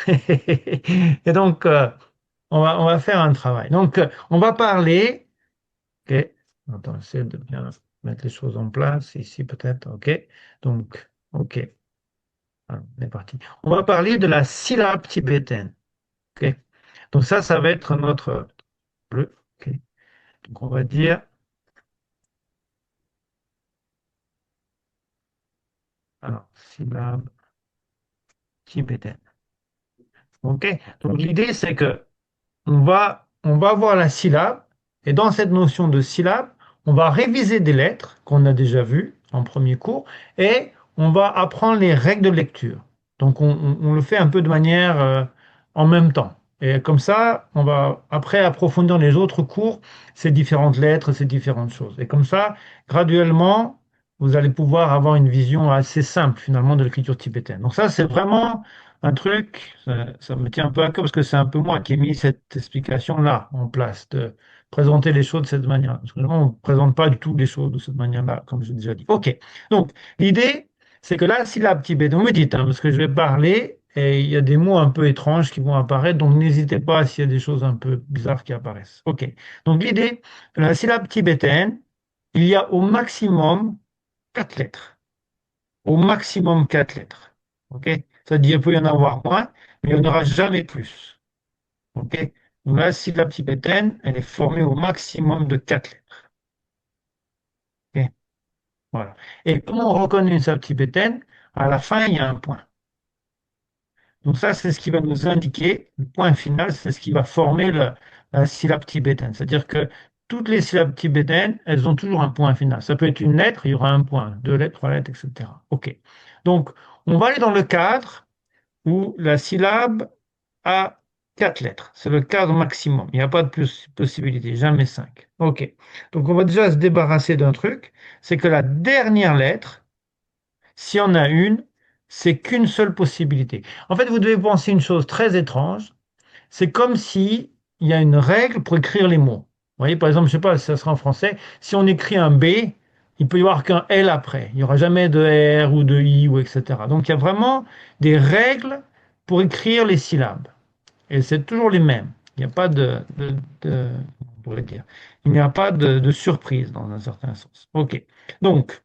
Et donc, on va faire un travail. Donc, on va parler. OK. Attends, j'essaie de bien mettre les choses en place ici, peut-être. OK. Donc, OK. Alors, on est parti. On va parler de la syllabe tibétaine. OK. Donc, ça va être notre bleu. OK. Donc, on va dire, alors, syllabe tibétaine. OK. Donc, l'idée, c'est que on va voir la syllabe, et dans cette notion de syllabe, on va réviser des lettres qu'on a déjà vues en premier cours, et on va apprendre les règles de lecture. Donc on le fait un peu de manière en même temps. Et comme ça, on va après approfondir les autres cours, ces différentes lettres, ces différentes choses. Et comme ça, graduellement, vous allez pouvoir avoir une vision assez simple finalement de l'écriture tibétaine. Donc ça, c'est vraiment un truc, ça me tient un peu à cœur parce que c'est un peu moi qui ai mis cette explication-là en place, de présenter les choses de cette manière. Parce que vraiment, on ne présente pas du tout les choses de cette manière-là, comme j'ai déjà dit. OK. Donc, l'idée, c'est que là, syllabe tibétaine, vous me dites, hein, parce que je vais parler et il y a des mots un peu étranges qui vont apparaître, donc n'hésitez pas s'il y a des choses un peu bizarres qui apparaissent. OK. Donc, l'idée de la syllabe tibétaine, il y a au maximum quatre lettres. Au maximum quatre lettres. OK? C'est-à-dire, il peut y en avoir moins, mais il n'y en aura jamais plus. OK? Donc la syllabe tibétaine, elle est formée au maximum de quatre lettres. OK? Voilà. Et comment on reconnaît une syllabe tibétaine? À la fin, il y a un point. Donc ça, c'est ce qui va nous indiquer, le point final, c'est ce qui va former la syllabe tibétaine. C'est-à-dire que toutes les syllabes tibétaines, elles ont toujours un point final. Ça peut être une lettre, il y aura un point, deux lettres, trois lettres, etc. OK. Donc, on va aller dans le cadre où la syllabe a quatre lettres. C'est le cadre maximum. Il n'y a pas de plus possibilité, jamais cinq. OK. Donc on va déjà se débarrasser d'un truc, c'est que la dernière lettre, s'il y en a une, c'est qu'une seule possibilité. En fait, vous devez penser une chose très étrange. C'est comme si il y a une règle pour écrire les mots. Vous voyez, par exemple, je ne sais pas si ça sera en français, si on écrit un B, il peut y avoir qu'un L après. Il n'y aura jamais de R ou de I ou etc. Donc il y a vraiment des règles pour écrire les syllabes. Et c'est toujours les mêmes. Il n'y a pas on pourrait dire, il n'y a pas de surprise dans un certain sens. OK. Donc,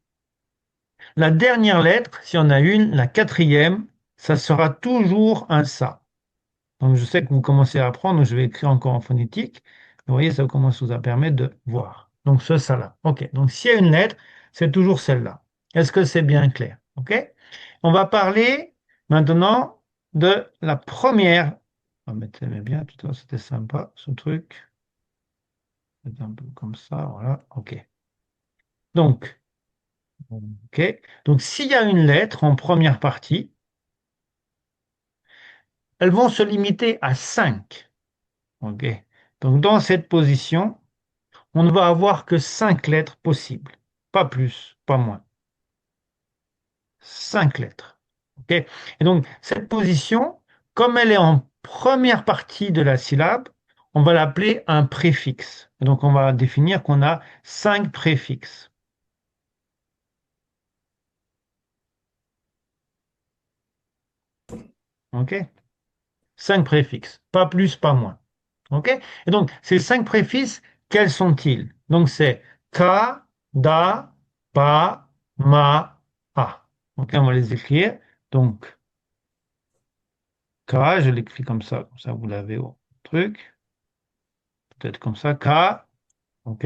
la dernière lettre, si on a une, la quatrième, ça sera toujours un ça. Donc, je sais que vous commencez à apprendre, je vais écrire encore en phonétique. Vous voyez, ça commence à vous permettre de voir. Donc, ce ça-là. OK. Donc, s'il y a une lettre, c'est toujours celle-là. Est-ce que c'est bien clair? OK. On va parler maintenant de la première. Ah, mais t'aimais bien, tout à l'heure, c'était sympa, ce truc. C'est un peu comme ça, voilà. OK. Donc, OK. Donc, s'il y a une lettre en première partie, elles vont se limiter à 5. OK. Donc, dans cette position, on ne va avoir que 5 lettres possibles. Pas plus, pas moins. 5 lettres. OK. Et donc, cette position, comme elle est en première partie de la syllabe, on va l'appeler un préfixe. Et donc, on va définir qu'on a 5 préfixes. OK. 5 préfixes. Pas plus, pas moins. OK. Et donc, ces 5 préfixes, quels sont-ils? Donc, c'est ka, da, pa, ma, a. OK, on va les écrire. Donc, K, je l'écris comme ça vous l'avez au truc. Peut-être comme ça, K, ok.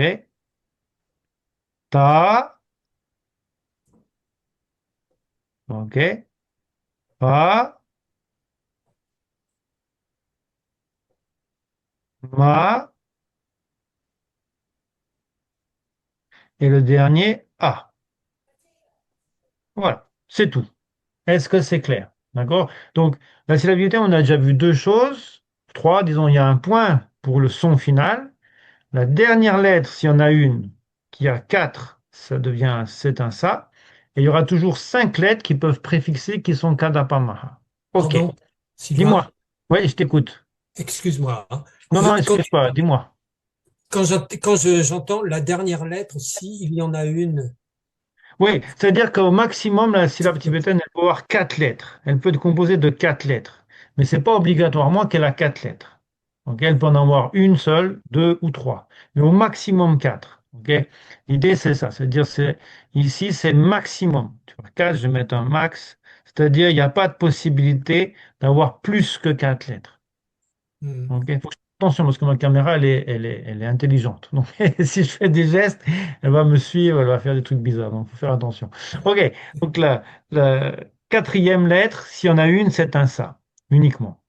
Ta, ok. Pa, ma, et le dernier, A. Voilà, c'est tout. Est-ce que c'est clair? D'accord? Donc, la syllabilité, on a déjà vu deux choses. Trois, disons, il y a un point pour le son final. La dernière lettre, s'il y en a une qui a quatre, ça devient, c'est un ça. Et il y aura toujours cinq lettres qui peuvent préfixer qui sont kadapamaha. OK. Pardon, Sylvain, Dis-moi. Oui, je t'écoute. excuse-moi, hein. Non, non, excuse pas, dis-moi. J'entends la dernière lettre, si il y en a une. Oui, c'est-à-dire qu'au maximum, la syllabe tibétaine, elle peut avoir quatre lettres. Elle peut être composée de quatre lettres. mais c'est pas obligatoirement qu'elle a quatre lettres. Ok, elle peut en avoir une seule, deux ou trois, mais au maximum quatre. Ok, l'idée c'est ça, c'est-à-dire c'est ici c'est maximum. Tu vois, quatre, je vais mettre un max, c'est-à-dire il n'y a pas de possibilité d'avoir plus que quatre lettres. Hmm. Ok, faut que je fasse attention parce que ma caméra elle est intelligente. Donc si je fais des gestes, elle va me suivre, elle va faire des trucs bizarres. Donc faut faire attention. Ok, donc la quatrième lettre, s'il y en a une, c'est un ça uniquement.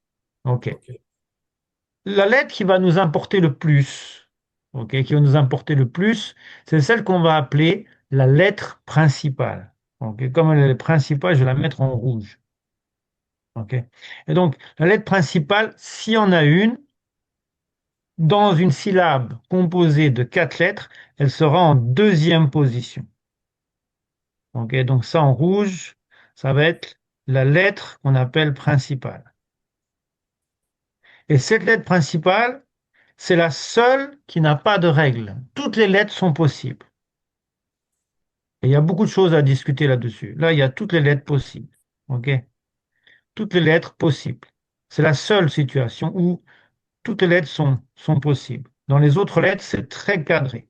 Ok. OK. La lettre qui va nous importer le plus, ok, qui va nous importer le plus, c'est celle qu'on va appeler la lettre principale. Ok, comme elle est principale, je vais la mettre en rouge. Ok. Et donc la lettre principale, s'il y en a une, dans une syllabe composée de quatre lettres, elle sera en deuxième position. Ok, donc ça en rouge, ça va être la lettre qu'on appelle principale. Et cette lettre principale, c'est la seule qui n'a pas de règle. Toutes les lettres sont possibles. Et il y a beaucoup de choses à discuter là-dessus. Là, il y a toutes les lettres possibles. Ok? Toutes les lettres possibles. C'est la seule situation où toutes les lettres sont possibles. Dans les autres lettres, c'est très cadré.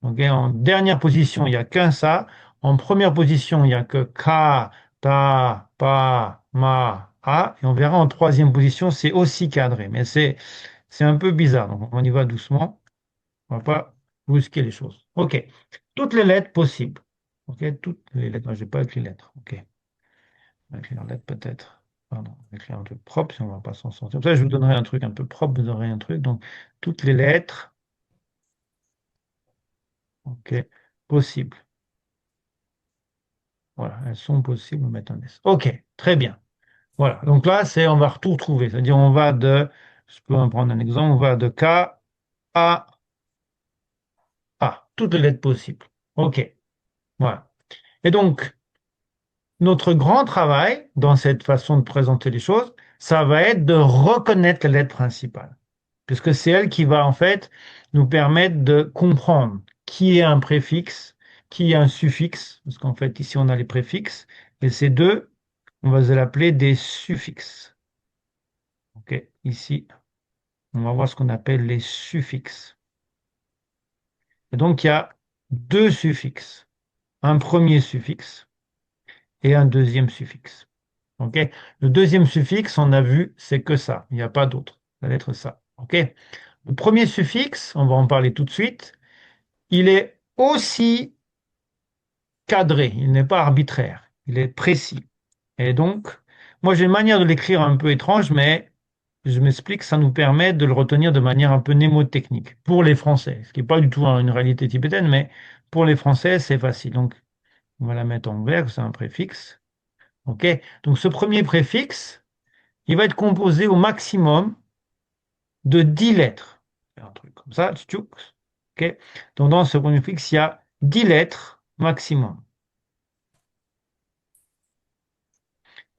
Ok, en dernière position, il n'y a qu'un ça. En première position, il n'y a que ka, ta, pa, ma, a. Et on verra en troisième position, c'est aussi cadré. Mais c'est un peu bizarre. Donc on y va doucement. On va pas brusquer les choses. OK. Toutes les lettres possibles. OK. Toutes les lettres. Moi, je n'ai pas écrit les lettres. OK. On va écrire en lettres peut-être. Pardon. On va écrire un truc propre si on ne va pas s'en sortir. Comme ça, je vous donnerai un truc un peu propre. Vous aurez un truc. Donc, toutes les lettres. OK. Possibles. Voilà, elles sont possibles, on va mettre un S. OK, très bien. Voilà, donc là, on va tout retrouver. C'est-à-dire, on va je peux en prendre un exemple, on va de K à A, toutes les lettres possibles. OK, voilà. Et donc, notre grand travail dans cette façon de présenter les choses, ça va être de reconnaître la lettre principale. Puisque c'est elle qui va, en fait, nous permettre de comprendre qui est un préfixe, qui est un suffixe, parce qu'en fait, ici, on a les préfixes, et ces deux, on va les appeler des suffixes. Ok, ici, on va voir ce qu'on appelle les suffixes. Et donc, il y a deux suffixes. Un premier suffixe et un deuxième suffixe. Ok, le deuxième suffixe, on a vu, c'est que ça. Il n'y a pas d'autre. La lettre ça. Ok, le premier suffixe, on va en parler tout de suite, il est aussi cadré. Il n'est pas arbitraire. Il est précis. Et donc, moi, j'ai une manière de l'écrire un peu étrange, mais je m'explique, ça nous permet de le retenir de manière un peu mnémotechnique pour les Français, ce qui n'est pas du tout une réalité tibétaine, mais pour les Français, c'est facile. Donc, on va la mettre en vert, c'est un préfixe. OK? Donc, ce premier préfixe, il va être composé au maximum de 10 lettres. Un truc comme ça, tchouk. OK? Donc, dans ce premier préfixe, il y a 10 lettres maximum.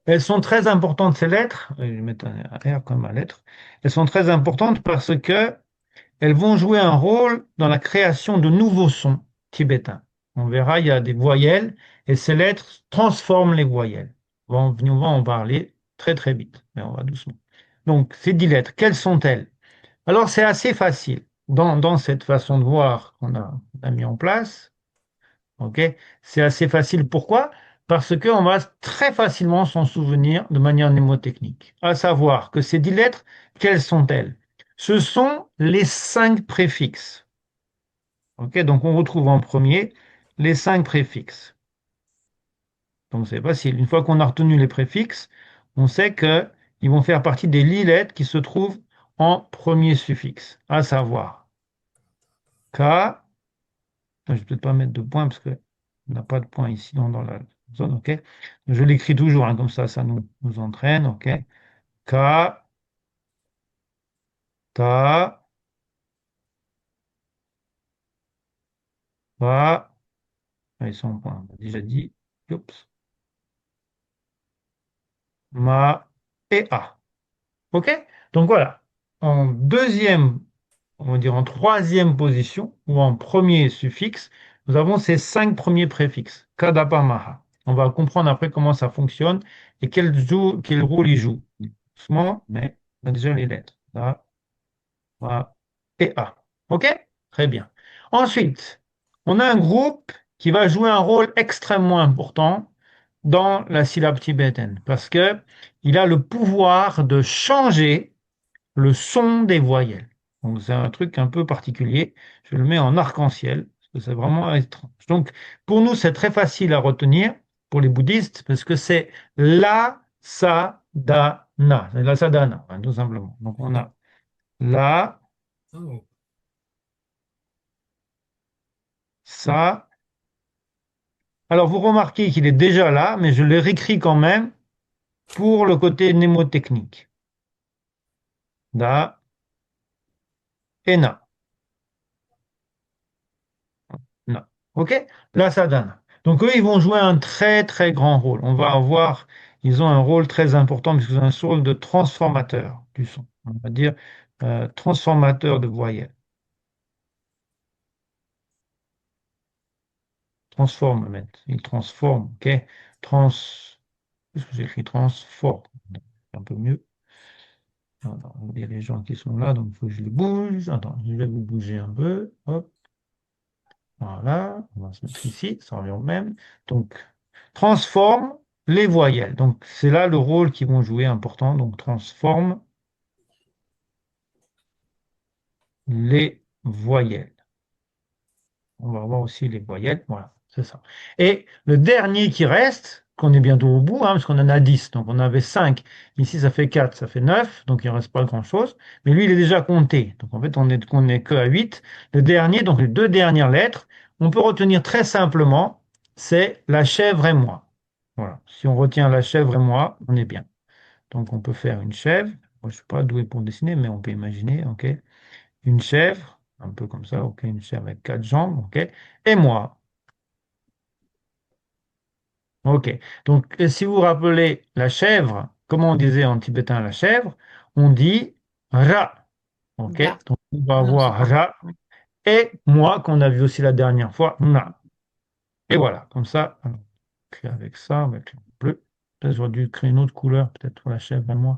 Elles sont très importantes, ces lettres. Je vais mettre un R comme ma lettre. Elles sont très importantes parce que elles vont jouer un rôle dans la création de nouveaux sons tibétains. On verra, il y a des voyelles et ces lettres transforment les voyelles. On va en parler très très vite, mais on va doucement. Donc, ces 10 lettres, quelles sont-elles? Alors, c'est assez facile. Dans cette façon de voir on a mis en place, ok, c'est assez facile. Pourquoi? Parce qu'on va très facilement s'en souvenir de manière mnémotechnique. À savoir que ces 10 lettres, quelles sont-elles? Ce sont les 5 préfixes. Ok, donc on retrouve en premier les 5 préfixes. Donc c'est facile. Une fois qu'on a retenu les préfixes, on sait que ils vont faire partie des 10 lettres qui se trouvent en premier suffixe, à savoir K. Je ne vais peut-être pas mettre de point parce qu'on n'a pas de point ici dans la zone. Ok, je l'écris toujours, hein, comme ça nous entraîne. Ok, K, Ta, Pa. Ils sont en point. On a déjà dit. Oups. Ma et A. OK? Donc voilà. En deuxième, on va dire en troisième position, ou en premier suffixe, nous avons ces 5 premiers préfixes. Kadapa Maha. On va comprendre après comment ça fonctionne et quel rôle ils jouent. doucement, mais on a déjà les lettres. A, A et A. OK? Très bien. Ensuite, on a un groupe qui va jouer un rôle extrêmement important dans la syllabe tibétaine parce que il a le pouvoir de changer le son des voyelles. Donc c'est un truc un peu particulier. Je le mets en arc-en-ciel parce que c'est vraiment étrange. Donc pour nous, c'est très facile à retenir pour les bouddhistes parce que c'est la sadhana. C'est la sadhana, hein, tout simplement. Donc on a la Oh, sa. Alors vous remarquez qu'il est déjà là, mais je l'ai réécrit quand même pour le côté mnémotechnique. Da et na. Non. OK? La sadhana. Donc eux, ils vont jouer un très très grand rôle. On va avoir, ils ont un rôle très important puisqu'ils ont un rôle de transformateur du son. On va dire transformateur de voyelles. Transforme, même. Ils transforment. OK? Trans. Qu'est-ce que j'écris? Transforme. Un peu mieux. Attends, il y a les gens qui sont là, donc il faut que je les bouge. Attends, je vais vous bouger un peu. Hop. Voilà, on va se mettre ici, ça revient au même. Donc, transforme les voyelles. Donc, c'est là le rôle qu'ils vont jouer important. Donc, transforme les voyelles. On va voir aussi les voyelles. Voilà, c'est ça. Et le dernier qui reste, qu'on est bientôt au bout, hein, parce qu'on en a 10. Donc, on avait 5. Ici, ça fait 4, ça fait 9. Donc, il ne reste pas grand-chose. Mais lui, il est déjà compté. Donc, en fait, on est que à 8. Le dernier, donc les deux dernières lettres, on peut retenir très simplement, c'est la chèvre et moi. Voilà. Si on retient la chèvre et moi, on est bien. Donc, on peut faire une chèvre. Moi, je ne suis pas doué pour dessiner, mais on peut imaginer. OK? Une chèvre, un peu comme ça, ok, une chèvre avec quatre jambes, ok, et moi, ok. Donc, si vous vous rappelez la chèvre, comment on disait en tibétain la chèvre, on dit ra, ok. Da. Donc, on va Ah non, c'est avoir pas. ra et moi qu'on a vu aussi la dernière fois, na. Et voilà, comme ça, alors, on écrit avec ça, on va écrire en bleu. Peut-être j'aurais dû créer une autre couleur, peut-être pour la chèvre et moi.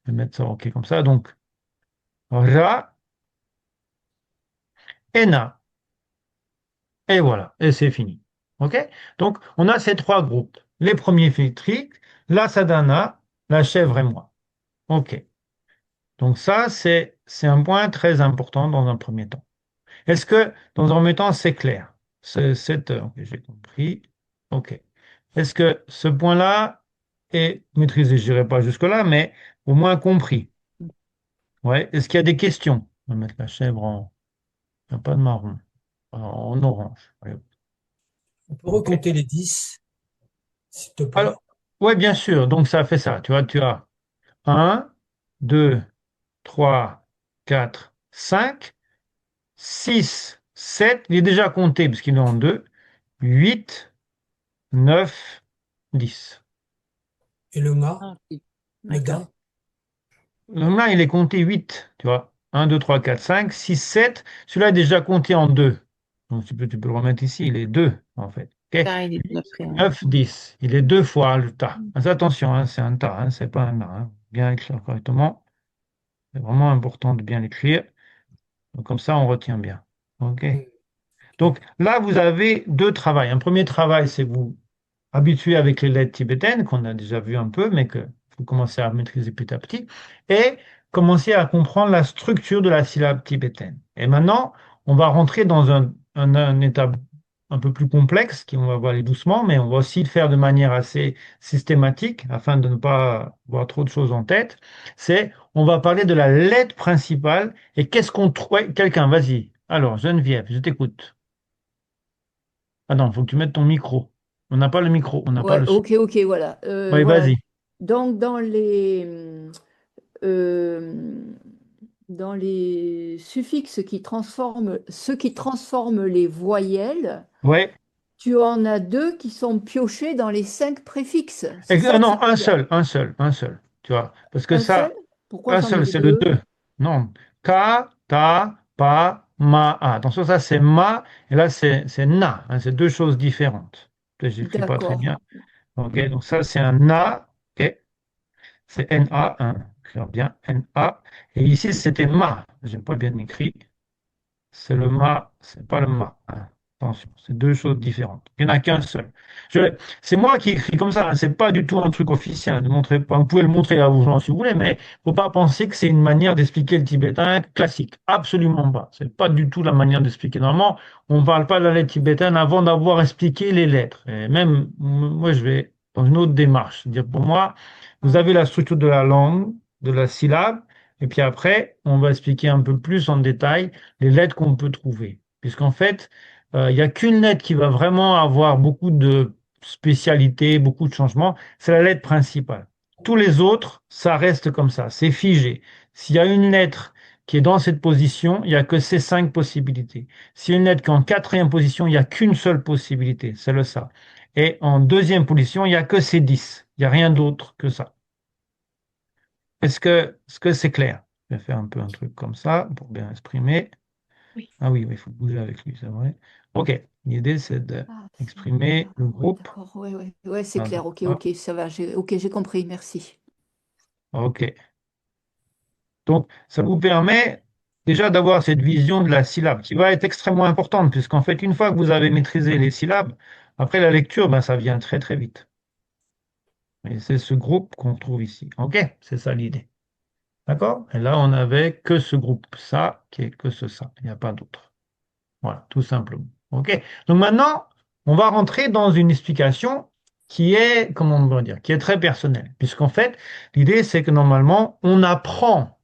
Je vais mettre ça, ok, comme ça. Donc, ra et na. Et voilà, et c'est fini. OK? Donc, on a ces trois groupes. Les premiers filtriques, la sadhana, la chèvre et moi. OK. Donc ça, c'est un point très important dans un premier temps. Est-ce que, dans un premier temps, c'est clair? Cette heure, ok, j'ai compris. OK. Est-ce que ce point-là est maîtrisé? Je n'irai pas jusque-là, mais au moins compris. Ouais. Est-ce qu'il y a des questions? On va mettre la chèvre en... Il n'y a pas de marron. En orange. Allez, on peut OK. recompter les 10, s'il te plaît. Alors, ouais, bien sûr. Donc, ça fait ça. Tu vois, tu as un, 2, 3, 4, 5, 6, 7. Il est déjà compté parce qu'il est en 2. 8, 9, 10. Et le ma, Ah, ok. le D'accord. da, Donc là, il est compté 8. Tu vois. Un, 2, 3, 4, 5, 6, 7. Celui-là est déjà compté en 2. Donc, tu peux le remettre ici. Il est 2, en fait. OK? Ça, il est déjà 8, prêt. Ouais. 9, 10. Il est deux fois le tas. Fais attention, hein, c'est un tas, hein, c'est pas un na, hein. Bien écrire correctement. C'est vraiment important de bien l'écrire. Donc, comme ça, on retient bien. OK. mm, Donc là, vous avez deux travails. Un premier travail, c'est vous habituer avec les lettres tibétaines, qu'on a déjà vu un peu, mais que vous commencez à maîtriser petit à petit, et commencer à comprendre la structure de la syllabe tibétaine. Et maintenant, on va rentrer dans un état un peu plus complexe, qui on va aller doucement, mais on va aussi le faire de manière assez systématique, afin de ne pas avoir trop de choses en tête. C'est, on va parler de la lettre principale, et qu'est-ce qu'on trouve... Ouais, quelqu'un, vas-y. Alors, Geneviève, je t'écoute. Ah non, il faut que tu mettes ton micro. On n'a pas le micro, on n'a pas Ouais, le son. ok, ok, voilà. Oui, Voilà. vas-y. Donc, euh, dans les suffixes qui transforment, ceux qui transforment les voyelles, Ouais. tu en as deux qui sont piochés dans les cinq préfixes. C'est ça que ça Non, veut dire. un seul, tu vois. Parce que Un seul? ça, Pourquoi un j'en seul, ai c'est le deux? 2. Non. Ka, ta, pa, ma, a. Attention, ça c'est ma, et là c'est na, hein, c'est deux choses différentes. Peut-être que j'écris pas très D'accord. bien. Ok, donc ça c'est un na. Ok. C'est N-A, hein, écrire bien, N-A. Et ici, c'était ma. J'ai pas bien écrit. C'est le ma, c'est pas le ma, hein. Attention, c'est deux choses différentes. Il n'y en a qu'un seul. C'est moi qui écris comme ça, hein. C'est pas du tout un truc officiel. Ne montrez pas. Vous pouvez le montrer à vos gens si vous voulez, mais faut pas penser que c'est une manière d'expliquer le tibétain classique. Absolument pas. C'est pas du tout la manière d'expliquer. Normalement, on ne parle pas de la lettre tibétaine avant d'avoir expliqué les lettres. Et même, moi, je vais dans une autre démarche. C'est-à-dire, pour moi, vous avez la structure de la langue, de la syllabe, et puis après, on va expliquer un peu plus en détail les lettres qu'on peut trouver. Puisqu'en fait, il n'y a qu'une lettre qui va vraiment avoir beaucoup de spécialités, beaucoup de changements, c'est la lettre principale. Tous les autres, ça reste comme ça, c'est figé. S'il y a une lettre qui est dans cette position, il n'y a que ces 5 possibilités. S'il y a une lettre qui est en quatrième position, il n'y a qu'une seule possibilité, c'est le ça. Et en deuxième position, il n'y a que ces 10. Il n'y a rien d'autre que ça. Est-ce que c'est clair? Je vais faire un peu un truc comme ça pour bien exprimer. Oui. Ah oui, il faut bouger avec lui, c'est vrai. OK. L'idée, c'est Ah, d'exprimer le oui, groupe. d'accord. Ouais, ouais. Ouais, c'est Ah, clair. Ok, ah, ok, ça va. Ok, j'ai compris. Merci. OK. Donc, ça vous permet déjà d'avoir cette vision de la syllabe qui va être extrêmement importante, puisqu'en fait, une fois que vous avez maîtrisé les syllabes, après la lecture, ben, ça vient très, très vite. Et c'est ce groupe qu'on trouve ici. OK? C'est ça l'idée. D'accord? Et là, on n'avait que ce groupe, ça, qui est que ce ça. Il n'y a pas d'autre. Voilà, tout simplement. OK? Donc maintenant, on va rentrer dans une explication qui est, comment on va dire, qui est très personnelle. Puisqu'en fait, l'idée, c'est que normalement, on apprend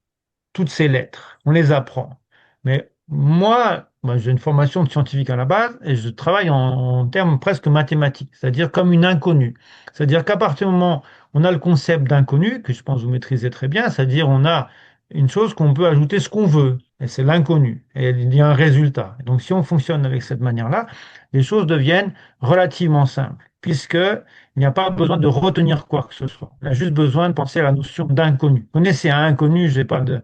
toutes ces lettres. On les apprend. Mais moi, j'ai une formation de scientifique à la base et je travaille en termes presque mathématiques, c'est-à-dire comme une inconnue. C'est-à-dire qu'à partir du moment où on a le concept d'inconnu, que je pense que vous maîtrisez très bien, c'est-à-dire on a une chose qu'on peut ajouter ce qu'on veut, et c'est l'inconnu, et il y a un résultat. Et donc si on fonctionne avec cette manière-là, les choses deviennent relativement simples, puisque il n'y a pas besoin de retenir quoi que ce soit. Il y a juste besoin de penser à la notion d'inconnu. Vous connaissez un inconnu, j'ai pas de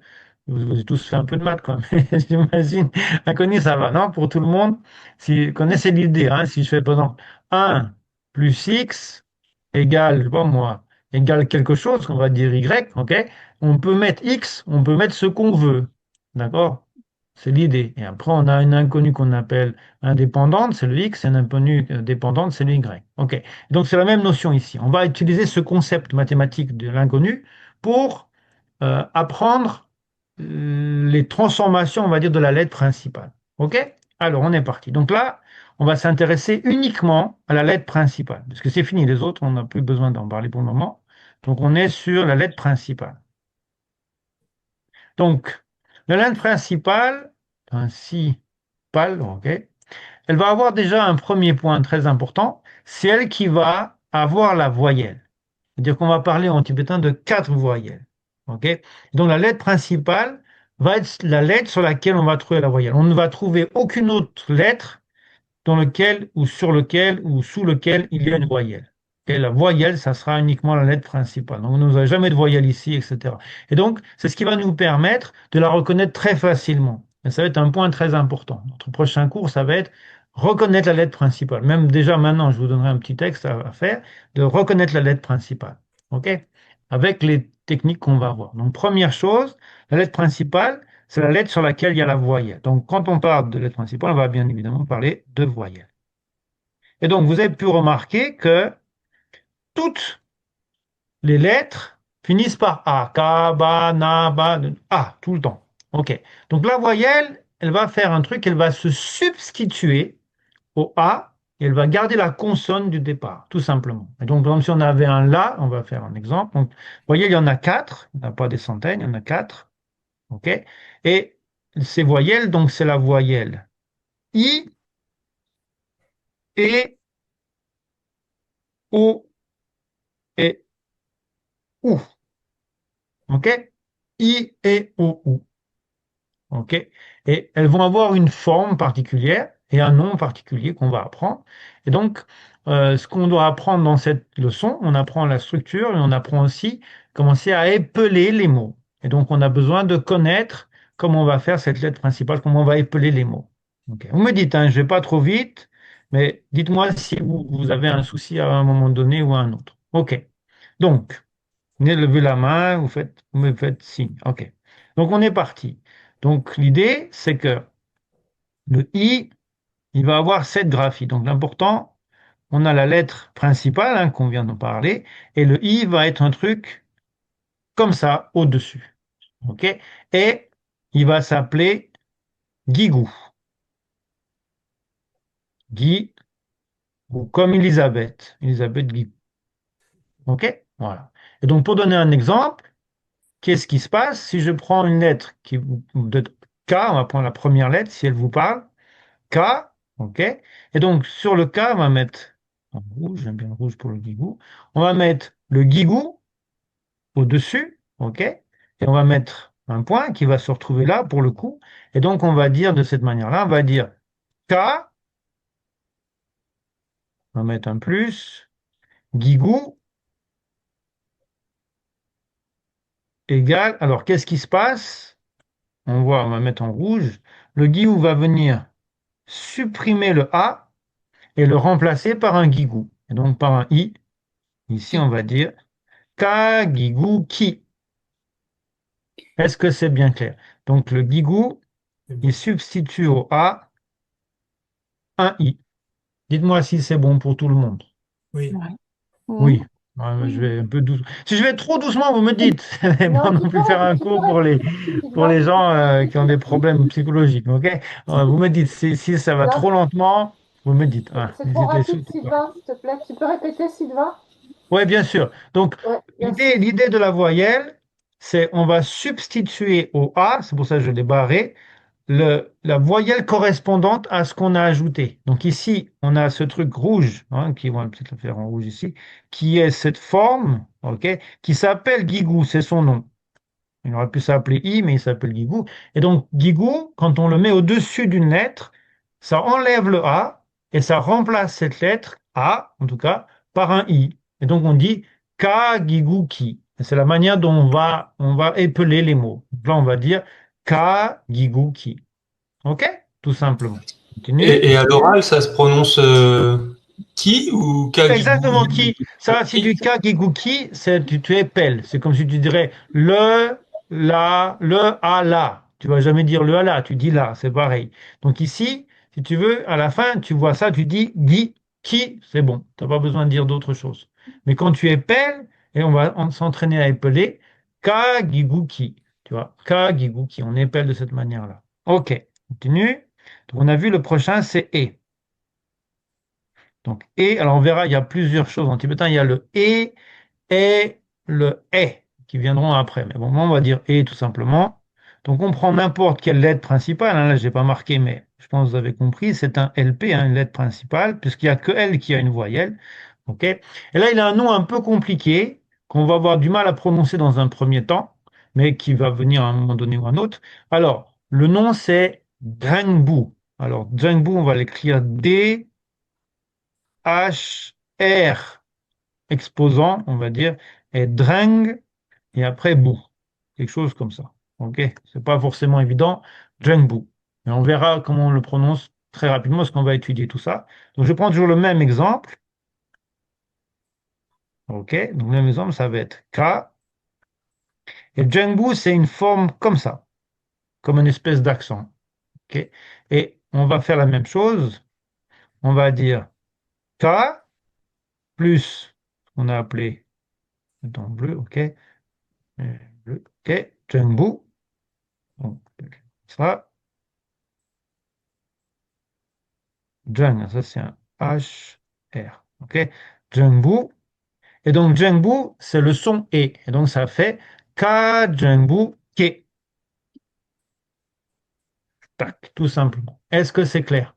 vous avez tous fait un peu de maths, quoi. Mais j'imagine. Inconnu, ça va, non? Pour tout le monde. Si vous connaissez l'idée, hein, si je fais, par exemple, 1 plus x égale, je sais pas moi, égale quelque chose, on va dire y, ok? On peut mettre x, on peut mettre ce qu'on veut. D'accord? C'est l'idée. Et après, on a une inconnue qu'on appelle indépendante, c'est le x, et une inconnue dépendante, c'est le y. Ok. Donc, c'est la même notion ici. On va utiliser ce concept mathématique de l'inconnu pour apprendre les transformations, on va dire, de la lettre principale. OK? Alors, on est parti. Donc là, on va s'intéresser uniquement à la lettre principale, parce que c'est fini, les autres, on n'a plus besoin d'en parler pour le moment. Donc, on est sur la lettre principale. Donc, la lettre principale, OK, elle va avoir déjà un premier point très important, c'est elle qui va avoir la voyelle. C'est-à-dire qu'on va parler en tibétain de 4 voyelles. OK? Donc la lettre principale va être la lettre sur laquelle on va trouver la voyelle. On ne va trouver aucune autre lettre dans lequel ou sur lequel ou sous lequel il y a une voyelle. Et la voyelle, ça sera uniquement la lettre principale. Donc, nous n'avons jamais de voyelle ici, etc. Et donc, c'est ce qui va nous permettre de la reconnaître très facilement. Et ça va être un point très important. Notre prochain cours, ça va être reconnaître la lettre principale. Même déjà maintenant, je vous donnerai un petit texte à faire, de reconnaître la lettre principale. OK? Avec les techniques qu'on va avoir. Donc, première chose, la lettre principale, c'est la lettre sur laquelle il y a la voyelle. Donc, quand on parle de lettre principale, on va bien évidemment parler de voyelle. Et donc, vous avez pu remarquer que toutes les lettres finissent par A. Ka, ba, na, ba, A, tout le temps. OK. Donc, la voyelle, elle va faire un truc, elle va se substituer au A et elle va garder la consonne du départ, tout simplement. Et donc, par exemple, si on avait un La, on va faire un exemple. Donc, vous voyez, il y en a 4, il n'y en a pas des centaines, il y en a 4. OK? Et ces voyelles, donc, c'est la voyelle I, E, O et OU. OK? I, E, O, U. OK? Et elles vont avoir une forme particulière et un nom particulier qu'on va apprendre. Et donc, ce qu'on doit apprendre dans cette leçon, on apprend la structure et on apprend aussi commencer à épeler les mots. Et donc, on a besoin de connaître comment on va faire cette lettre principale, comment on va épeler les mots. OK. Vous me dites, hein, je ne vais pas trop vite, mais dites-moi si vous avez un souci à un moment donné ou à un autre. OK. Donc, Venez lever la main, vous me faites signe. OK. Donc, on est parti. Donc, l'idée, c'est que le I, il va avoir 7 graphies. Donc, l'important, on a la lettre principale, hein, qu'on vient de parler, et le I va être un truc comme ça, au-dessus. OK? Et il va s'appeler Guigou. Guy, ou comme Elisabeth. Elisabeth Guigou. OK? Voilà. Et donc, pour donner un exemple, qu'est-ce qui se passe si je prends une lettre de K, on va prendre la première lettre si elle vous parle, K, ok? Et donc sur le K, on va mettre en rouge, j'aime bien le rouge pour le guigou, on va mettre le guigou au-dessus, ok? Et on va mettre un point qui va se retrouver là pour le coup. Et donc on va dire de cette manière-là, on va dire K, on va mettre un plus, guigou égale, alors qu'est-ce qui se passe? On voit, on va mettre en rouge, le guigou va venir supprimer le A et le remplacer par un guigou. Et donc par un I. Ici, on Qui? va dire ka, guigou, ki. Est-ce que c'est bien clair? Donc le guigou, C'est il bon. substitue au A un I. Dites-moi si c'est bon pour tout le monde. Oui. Ouais. Ouais. Oui. Ouais, je Oui. vais un peu doucement. Si je vais trop doucement, vous me dites. Et Non, moi non plus faire un tu peux cours répéter si tu pour dois. les gens qui ont des problèmes psychologiques. Ok? Vous me dites si ça va Non, trop lentement, vous me dites. Hein, c'est trop n'hésitez rapide, surtout pas. Sylvain, s'il te plaît. Tu peux répéter, Sylvain? Oui, bien sûr. Donc, Ouais, merci. l'idée de la voyelle, c'est on va substituer au A, c'est pour ça que je l'ai barré, la voyelle correspondante à ce qu'on a ajouté. Donc ici, on a ce truc rouge, hein, qui on va peut-être le faire en rouge ici, qui est cette forme, ok, qui s'appelle Guigou, c'est son nom. Il aurait pu s'appeler I, mais il s'appelle Guigou. Et donc, Guigou, quand on le met au-dessus d'une lettre, ça enlève le A et ça remplace cette lettre, A en tout cas, par un I. Et donc, on dit Ka, Guigou, Ki. Et c'est la manière dont on va épeler les mots. Donc là, on va dire Ka, Guigou, Ki. OK? Tout simplement. Continue. Et à l'oral, ça se prononce qui ou Exactement, Kagibou? qui. Ça, si tu Qui? kagikuki, c'est tu épelles. C'est comme si tu dirais le, a, la. Tu vas jamais dire le, a, la. Tu dis la. C'est pareil. Donc ici, si tu veux, à la fin, tu vois ça, tu dis gi, qui, c'est bon. Tu n'as pas besoin de dire d'autre chose. Mais quand tu épelles, et s'entraîner à épeler, kagiguki. Tu vois, kagiguki. On épelle de cette manière-là. OK. Continue. Donc on a vu le prochain, c'est e. Donc, et, alors on verra, il y a plusieurs choses en tibétain. Il y a le et le est qui viendront après. Mais bon, moi, on va dire et tout simplement. Donc, on prend n'importe quelle lettre principale. Hein, là, je n'ai pas marqué, mais je pense que vous avez compris. C'est un LP, hein, une lettre principale, puisqu'il n'y a que elle qui a une voyelle. OK? Et là, il a un nom un peu compliqué qu'on va avoir du mal à prononcer dans un premier temps, mais qui va venir à un moment donné ou à un autre. Alors, le nom, c'est Drengbu. Alors, Drengbu, on va l'écrire D. HR, exposant, on va dire, et dreng, et après bou. Quelque chose comme ça. OK? C'est pas forcément évident. Drengbu. Mais on verra comment on le prononce très rapidement parce qu'on va étudier tout ça. Donc, je prends toujours le même exemple. OK? Donc, le même exemple, ça va être K. Et Drengbu, c'est une forme comme ça, comme une espèce d'accent. OK? Et on va faire la même chose. On va dire K plus, on a appelé dans bleu, OK? OK, Jungbu. Donc, ça, Jung, ça c'est un H-R. OK, Jungbu. Et donc, Jungbu, c'est le son E. Et donc, ça fait Ka Jungbu Ke. Tac, tout simplement. Est-ce que c'est clair?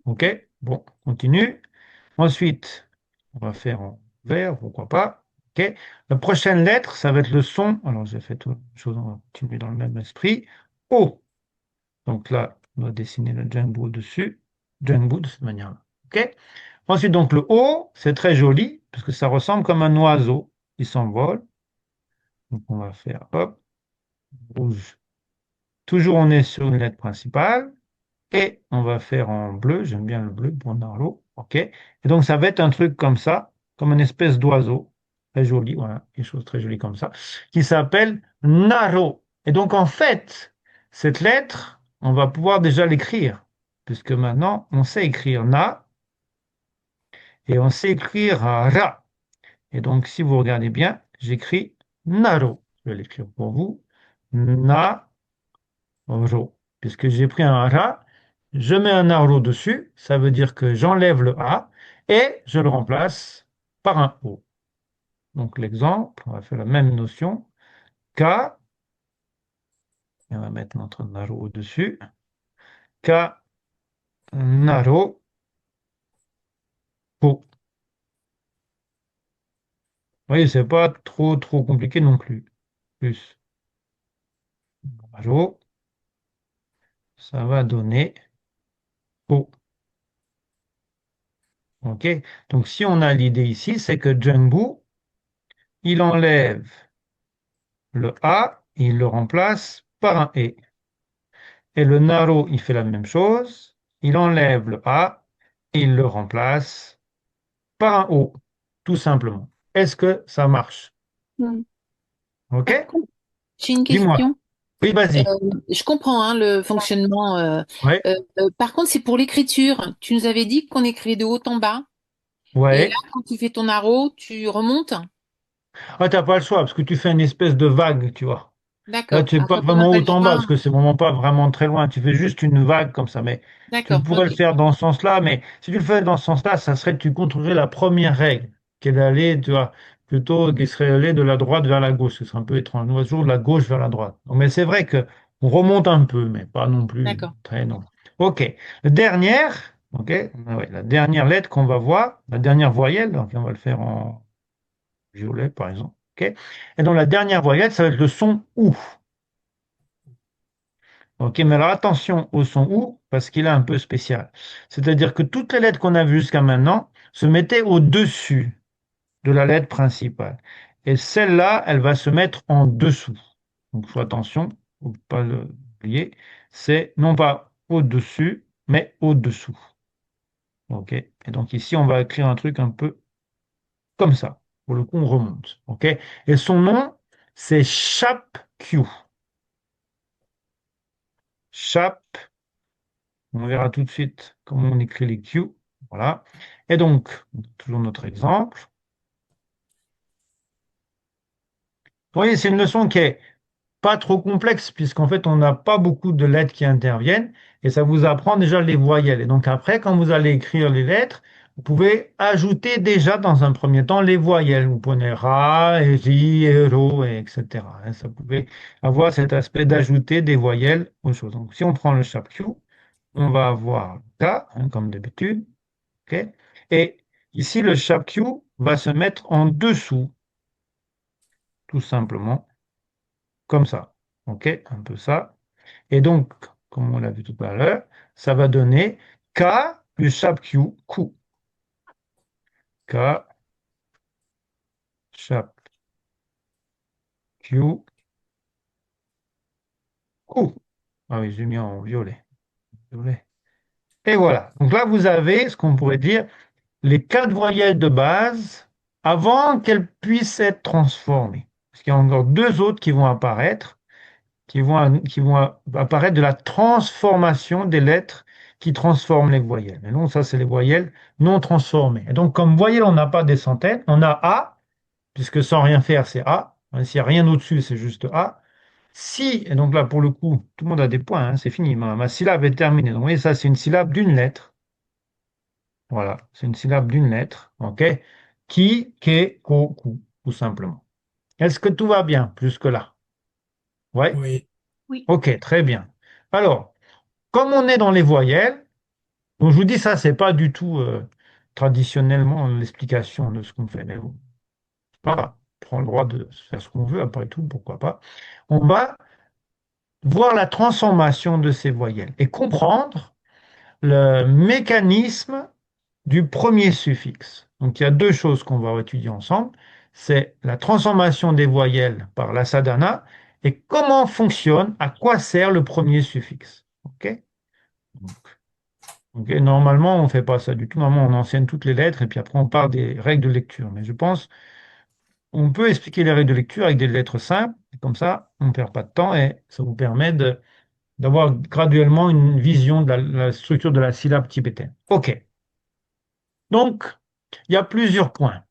OK, bon, continue. Ensuite, on va faire en vert, pourquoi pas. OK, la prochaine lettre, ça va être le son. Alors, j'ai fait toute chose, on va continuer dans le même esprit. O. Donc là, on va dessiner le Django dessus. Django de cette manière-là. OK? Ensuite, donc le O, c'est très joli, parce que ça ressemble comme un oiseau qui s'envole. Donc on va faire, hop, rouge. Toujours on est sur une lettre principale. Et on va faire en bleu. J'aime bien le bleu pour Narlo. OK? Et donc ça va être un truc comme ça, comme une espèce d'oiseau, très joli, voilà, quelque chose de très joli comme ça, qui s'appelle Naro. Et donc, en fait, cette lettre, on va pouvoir déjà l'écrire, puisque maintenant, on sait écrire Na et on sait écrire Ra. Et donc, si vous regardez bien, j'écris Naro. Je vais l'écrire pour vous. Naro. Puisque j'ai pris un Ra, je mets un Naro dessus, ça veut dire que j'enlève le A et je le remplace par un O. Donc l'exemple, on va faire la même notion. K, et on va mettre notre Naro au-dessus. K, Naro, Po. Vous voyez, c'est pas trop compliqué non plus. Plus Naro, ça va donner Po. OK? Donc si on a l'idée ici, c'est que Jumbo, il enlève le A, il le remplace par un E. Et le Naro, il fait la même chose. Il enlève le A, il le remplace par un O, tout simplement. Est-ce que ça marche? Hmm. OK? Par contre, j'ai une Dis-moi. question. Oui, vas-y. Je comprends hein, le fonctionnement. Ouais, Par contre, c'est pour l'écriture. Tu nous avais dit qu'on écrivait de haut en bas. Et là, ouais. quand tu fais ton arrow, tu remontes. Ah, t'as pas le choix parce que tu fais une espèce de vague, tu vois. Là, D'accord. tu n'es Alors, pas quand on n'a vraiment pas haut le en bas choix. parce que c'est vraiment pas vraiment très loin. Tu fais juste une vague comme ça. Mais tu D'accord. pourrais le Ok. faire dans ce sens-là. Mais si tu le fais dans ce sens-là, ça serait que tu contrôlerais la première règle, qui est d'aller, tu vois, plutôt qui serait aller de la droite vers la gauche. Ce serait un peu étrange. On va toujours de la gauche vers la droite. Donc, mais c'est vrai que on remonte un peu, mais pas non plus D'accord. très non. OK. La dernière, OK, ah ouais, la dernière lettre qu'on va voir, la dernière voyelle, donc on va le faire en violet par exemple. OK. Et dans la dernière voyelle, ça va être le son OU. OK, mais alors attention au son OU parce qu'il est un peu spécial. C'est-à-dire que toutes les lettres qu'on a vues jusqu'à maintenant se mettaient au-dessus de la lettre principale. Et celle-là, elle va se mettre en dessous. Donc, faut attention, faut pas l'oublier. C'est non pas au-dessus, mais au-dessous. OK. Et donc ici, on va écrire un truc un peu comme ça. Pour le coup, on remonte. OK. Et son nom, c'est Chap Q. Chap. On verra tout de suite comment on écrit les Q. Voilà. Et donc, toujours notre exemple. Vous voyez, c'est une leçon qui est pas trop complexe, puisqu'en fait, on n'a pas beaucoup de lettres qui interviennent, et ça vous apprend déjà les voyelles. Et donc après, quand vous allez écrire les lettres, vous pouvez ajouter déjà dans un premier temps les voyelles. Vous prenez Ra, et Ri, et Ro, et etc. Et ça pouvait avoir cet aspect d'ajouter des voyelles aux choses. Donc si on prend le chapitre Q, on va avoir K, hein, comme d'habitude. OK. Et ici, le chapitre Q va se mettre en dessous, tout simplement, comme ça. OK, un peu ça. Et donc, comme on l'a vu tout à l'heure, ça va donner K plus chape Q, Q. K, chape Q, Q. Ah oui, j'ai mis en violet. Violet. Et voilà. Donc là, vous avez ce qu'on pourrait dire les quatre voyelles de base avant qu'elles puissent être transformées. Parce qu'il y a encore deux autres qui vont apparaître, qui vont apparaître de la transformation des lettres qui transforment les voyelles. Et donc, ça, c'est les voyelles non transformées. Et donc, comme voyelle, on n'a pas des centaines, on a A, puisque sans rien faire, c'est A. S'il n'y a rien au-dessus, c'est juste A. Si, et donc là, pour le coup, tout le monde a des points, hein, c'est fini, ma syllabe est terminée. Donc, vous voyez, ça, c'est une syllabe d'une lettre. Voilà, c'est une syllabe d'une lettre, OK? Ki, ke, ko, ku, tout simplement. Est-ce que tout va bien jusque-là? Ouais? Oui. Oui. OK, très bien. Alors, comme on est dans les voyelles, donc je vous dis ça, c'est pas du tout traditionnellement l'explication de ce qu'on fait, mais bon, c'est pas grave. On prend le droit de faire ce qu'on veut, après tout, pourquoi pas. On va voir la transformation de ces voyelles et comprendre le mécanisme du premier suffixe. Donc il y a deux choses qu'on va étudier ensemble. C'est la transformation des voyelles par la sadhana et comment fonctionne, à quoi sert le premier suffixe. OK? Donc, ok, normalement, on ne fait pas ça du tout. Normalement, on enseigne toutes les lettres et puis après, on parle des règles de lecture. Mais je pense on peut expliquer les règles de lecture avec des lettres simples. Et comme ça, on ne perd pas de temps et ça vous permet d'avoir graduellement une vision de la structure de la syllabe tibétaine. OK. Donc, il y a plusieurs points.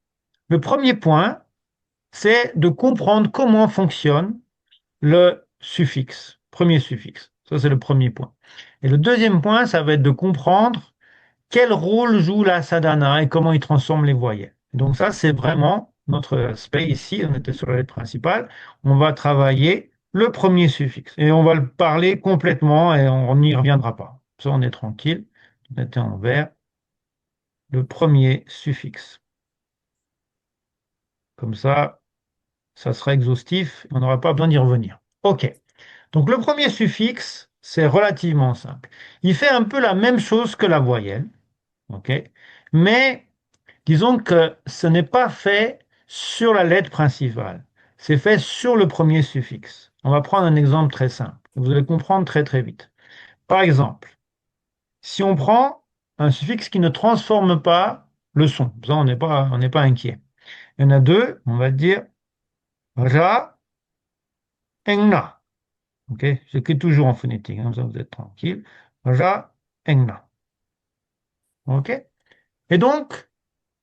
Le premier point, c'est de comprendre comment fonctionne le suffixe, premier suffixe. Ça, c'est le premier point. Et le deuxième point, ça va être de comprendre quel rôle joue la sadhana et comment il transforme les voyelles. Donc ça, c'est vraiment notre aspect ici. On était sur la lettre principale. On va travailler le premier suffixe et on va le parler complètement et on n'y reviendra pas. Ça, on est tranquille. On était en vert. Le premier suffixe. Comme ça sera exhaustif. On n'aura pas besoin d'y revenir. OK. Donc le premier suffixe, c'est relativement simple. Il fait un peu la même chose que la voyelle. OK. Mais disons que ce n'est pas fait sur la lettre principale. C'est fait sur le premier suffixe. On va prendre un exemple très simple. Vous allez comprendre très très vite. Par exemple, si on prend un suffixe qui ne transforme pas le son, ça on n'est pas inquiet. Il y en a deux, on va dire ra, engna. Ok, j'écris toujours en phonétique, comme ça vous êtes tranquille. Ra, engna. Ok. Et donc,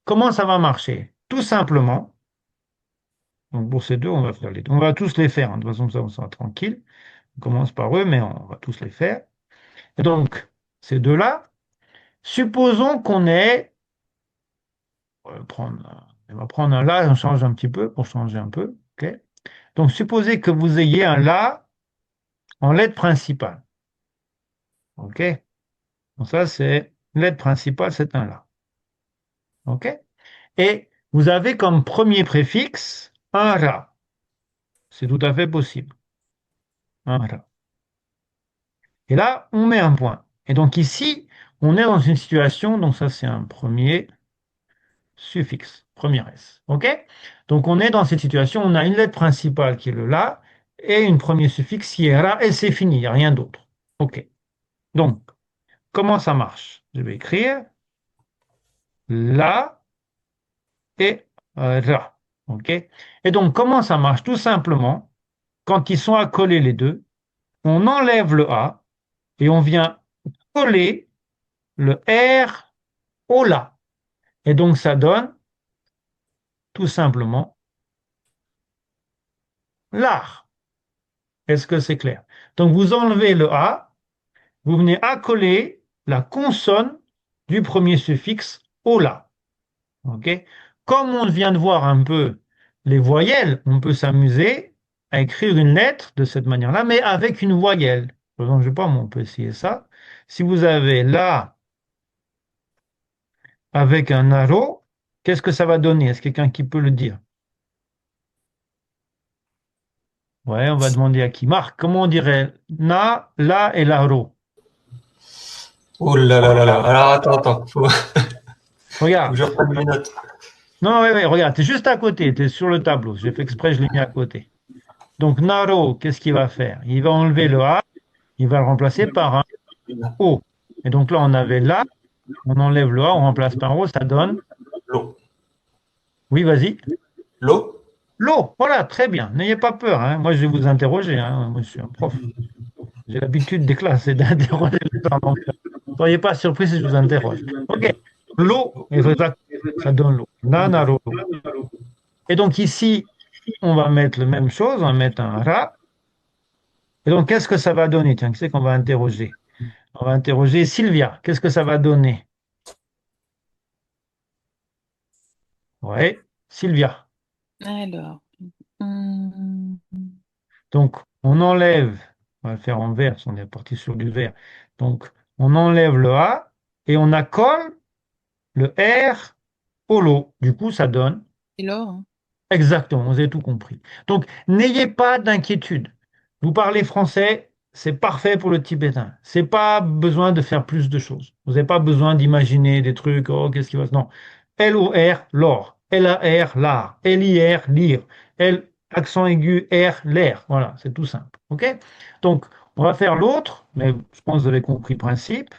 comment ça va marcher? Tout simplement. Donc pour ces deux, on va faire les deux. On va tous les faire, hein. De toute façon, ça, on sera tranquille. On commence par eux, mais on va tous les faire. Et donc, ces deux-là, supposons qu'on ait, on va prendre un La, on change un petit peu pour changer un peu. Ok. Donc, supposez que vous ayez un La en lettre principale. Ok. Donc ça, c'est lettre principale, c'est un La. Ok. Et vous avez comme premier préfixe un Ra. C'est tout à fait possible. Un Ra. Et là, on met un point. Et donc ici, on est dans une situation, donc ça c'est un premier suffixe, premier S. OK? Donc on est dans cette situation, on a une lettre principale qui est le La et une premier suffixe qui est Ra et c'est fini, il n'y a rien d'autre. OK. Donc, comment ça marche? Je vais écrire La et Ra. OK? Et donc, comment ça marche? Tout simplement, quand ils sont accolés les deux, on enlève le A et on vient coller le R au La. Et donc, ça donne tout simplement l'art. Est-ce que c'est clair? Donc, vous enlevez le A, vous venez accoler la consonne du premier suffixe au La. OK? Comme on vient de voir un peu les voyelles, on peut s'amuser à écrire une lettre de cette manière-là, mais avec une voyelle. Par exemple, je sais pas, on peut essayer ça. Si vous avez La avec un arrow, qu'est-ce que ça va donner? Est-ce quelqu'un qui peut le dire? Ouais, on va demander à qui? Marc, comment on dirait Na, La et l'arrow? Oh là là là là. Alors attends. Faut que Regarde. je reprenne mes notes. Non, ouais, regarde, tu es juste à côté, tu es sur le tableau. J'ai fait exprès, je l'ai mis à côté. Donc, Naro, qu'est-ce qu'il va faire? Il va enlever le A, il va le remplacer par un O. Et donc là, on avait là, on enlève le A, on remplace par un O, ça donne. L'eau. Oui, vas-y. L'eau? L'eau, voilà, très bien. N'ayez pas peur, hein. Moi, je vais vous interroger, hein. Moi, je suis un prof. J'ai l'habitude des classes et d'interroger les gens. Donc, ne soyez pas surpris si je vous interroge. OK. L'eau, ça donne l'eau. Nanaro. Et donc ici, on va mettre la même chose, on va mettre un Ra. Et donc, qu'est-ce que ça va donner? Tiens, qui c'est qu'on va interroger? On va interroger Sylvia. Qu'est-ce que ça va donner? Oui, Sylvia. Alors, hum, Donc, on enlève, on va le faire en vert, si on est parti sur du vert. Donc, on enlève le A et on accole le R au lot. Du coup, ça donne c'est l'or, hein. exactement, vous avez tout compris. Donc, n'ayez pas d'inquiétude. Vous parlez français, c'est parfait pour le tibétain. C'est pas besoin de faire plus de choses. Vous n'avez pas besoin d'imaginer des trucs, oh, qu'est-ce qui va se... Non. L-O-R, l'or. L-A-R, l'art. L-I-R, lire. L, accent aigu, R, l'air. Voilà, c'est tout simple. OK? Donc, on va faire l'autre, mais je pense que vous avez compris le principe.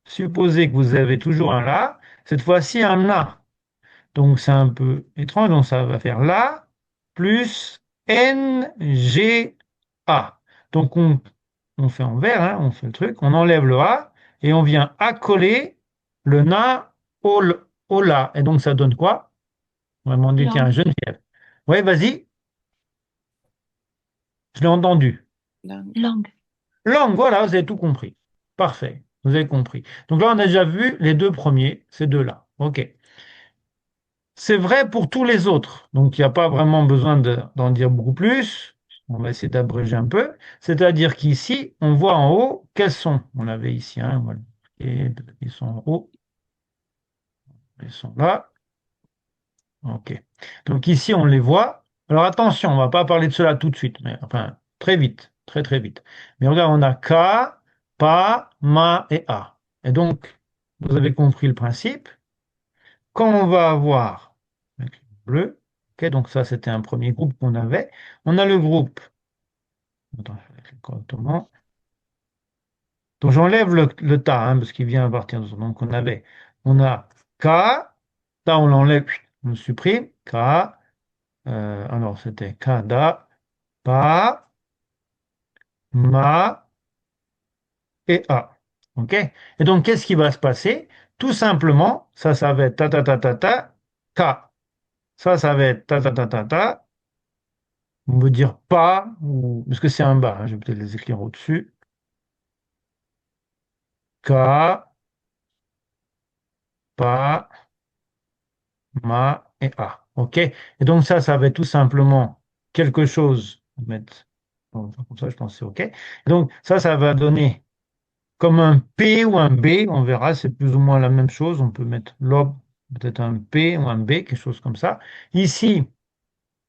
Supposez que vous avez toujours un là, cette fois-ci un na. Donc c'est un peu étrange. Donc ça va faire la plus NGA. Donc on fait en vert, hein, on fait le truc, on enlève le A et on vient accoler le na au la. Et donc ça donne quoi? On va demander, tiens, Langue. Geneviève. Oui, vas-y, je l'ai entendu. Langue. Langue, voilà, vous avez tout compris. Parfait, vous avez compris. Donc là, on a déjà vu les deux premiers, ces deux-là. OK. C'est vrai pour tous les autres. Donc, il n'y a pas vraiment besoin d'en dire beaucoup plus. On va essayer d'abréger un peu. C'est-à-dire qu'ici, on voit en haut quels sont. On l'avait ici, hein, voilà. Et ils sont en haut. Ils sont là. OK. Donc ici, on les voit. Alors attention, on ne va pas parler de cela tout de suite, mais enfin, très vite, très très vite. Mais regarde, on a K, Pa, Ma et A. Et donc, vous avez compris le principe. Quand on va avoir avec le bleu, ok, donc ça c'était un premier groupe qu'on avait. On a le groupe. Attends, je vais faire correctement. Donc j'enlève le ta, hein, parce qu'il vient à partir de ça. Donc on a K, ta on l'enlève, on le supprime. K, alors c'était Kada, Pa, Ma et A. Ok? Et donc qu'est-ce qui va se passer? Tout simplement, ça va être ta ta ta ta ta, K. Ça va être ta ta ta ta ta. On veut dire pas, parce que c'est un bas, hein, je vais peut-être les écrire au-dessus. Ka, pa, ma et a. OK? Et donc ça va être tout simplement quelque chose. On va mettre, bon, comme ça, je pense que c'est OK. Et donc ça va donner comme un P ou un B. On verra, c'est plus ou moins la même chose. On peut mettre lobe, peut-être un P ou un B, quelque chose comme ça. Ici,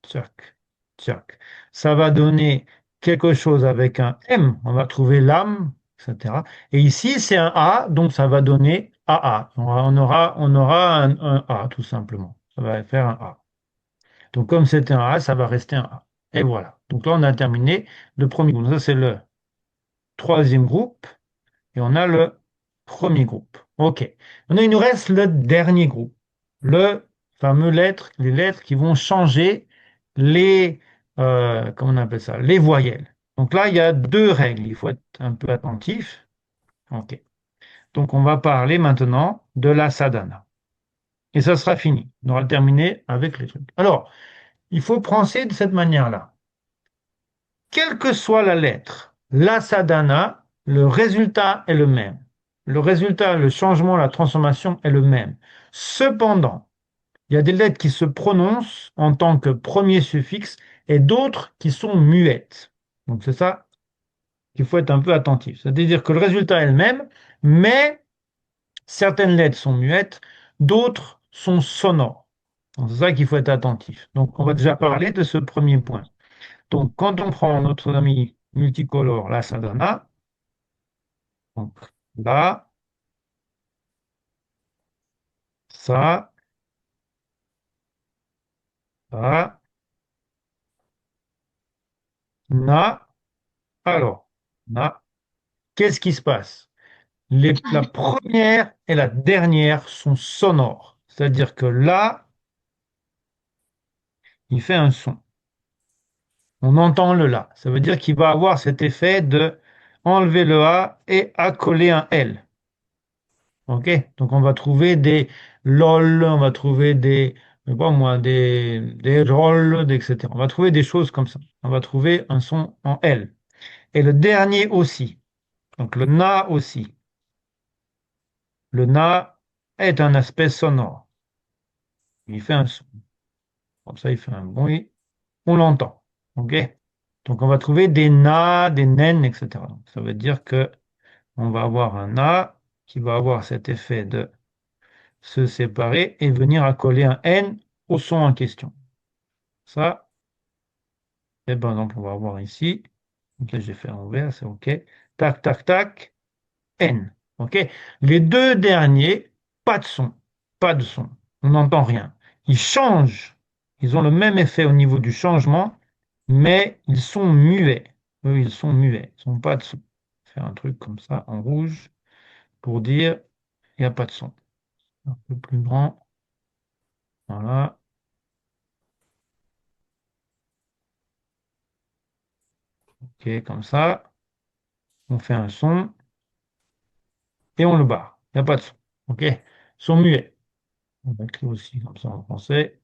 tchac, tchac. Ça va donner quelque chose avec un M. On va trouver l'âme, etc. Et ici, c'est un A, donc ça va donner AA. On aura un A, tout simplement. Ça va faire un A. Donc, comme c'est un A, ça va rester un A. Et voilà. Donc là, on a terminé le premier groupe. Ça, c'est le troisième groupe. Et on a le premier groupe. OK. Maintenant, il nous reste le dernier groupe. Le fameux les lettres qui vont changer les, comment on appelle ça, les voyelles. Donc là, il y a deux règles. Il faut être un peu attentif. OK. Donc, on va parler maintenant de la sadhana. Et ça sera fini. On aura terminé avec les trucs. Alors, il faut penser de cette manière-là. Quelle que soit la lettre, la sadhana, le résultat est le même. Le résultat, le changement, la transformation est le même. Cependant, il y a des lettres qui se prononcent en tant que premier suffixe et d'autres qui sont muettes. Donc c'est ça qu'il faut être un peu attentif. C'est-à-dire que le résultat est le même, mais certaines lettres sont muettes, d'autres sont sonores. Donc, c'est ça qu'il faut être attentif. Donc on va déjà parler de ce premier point. Donc, quand on prend notre ami multicolore, la sadhana, donc là, ça, ça, na, alors, na, qu'est-ce qui se passe? La première et la dernière sont sonores. C'est-à-dire que là, il fait un son. On entend le la. Ça veut dire qu'il va avoir cet effet de enlever le a et accoler un l. OK? Donc on va trouver des lol, on va trouver des, je sais pas moi, des roll, etc. On va trouver des choses comme ça. On va trouver un son en L. Et le dernier aussi. Donc le na aussi. Le na est un aspect sonore. Il fait un son. Comme ça, il fait un bruit. On l'entend. OK? Donc on va trouver des na, des nen, etc. Donc, ça veut dire que on va avoir un na qui va avoir cet effet de se séparer et venir accoler un N au son en question. Ça, et par exemple, on va voir ici. Donc là, j'ai fait en vert, c'est OK. Tac, tac, tac, N. OK. Les deux derniers, pas de son. Pas de son. On n'entend rien. Ils changent. Ils ont le même effet au niveau du changement, mais ils sont muets. Eux, ils sont muets. Ils n'ont pas de son. Faire un truc comme ça en rouge pour dire il n'y a pas de son. Un peu plus grand. Voilà. OK, comme ça. On fait un son et on le barre. Il n'y a pas de son. OK? Son muet. On va écrire aussi comme ça en français.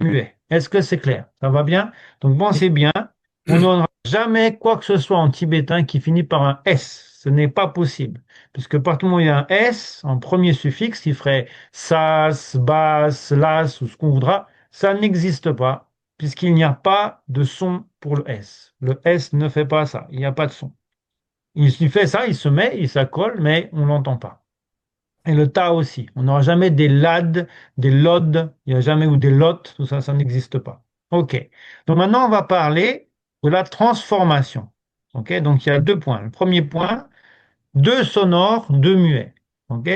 Muet. Est-ce que c'est clair? Ça va bien? Donc pensez bien, on n'aura jamais quoi que ce soit en tibétain qui finit par un S. Ce n'est pas possible. Puisque partout où il y a un S, en premier suffixe, qui ferait sas, bas, las ou ce qu'on voudra, ça n'existe pas, puisqu'il n'y a pas de son pour le S. Le S ne fait pas ça. Il n'y a pas de son. Il fait ça, il se met, il s'accole, mais on l'entend pas. Et le ta aussi. On n'aura jamais des lad, des lod, il n'y a jamais ou des lot, tout ça, ça n'existe pas. OK. Donc maintenant, on va parler de la transformation. OK. Donc il y a deux points. Le premier point, deux sonores, deux muets. OK.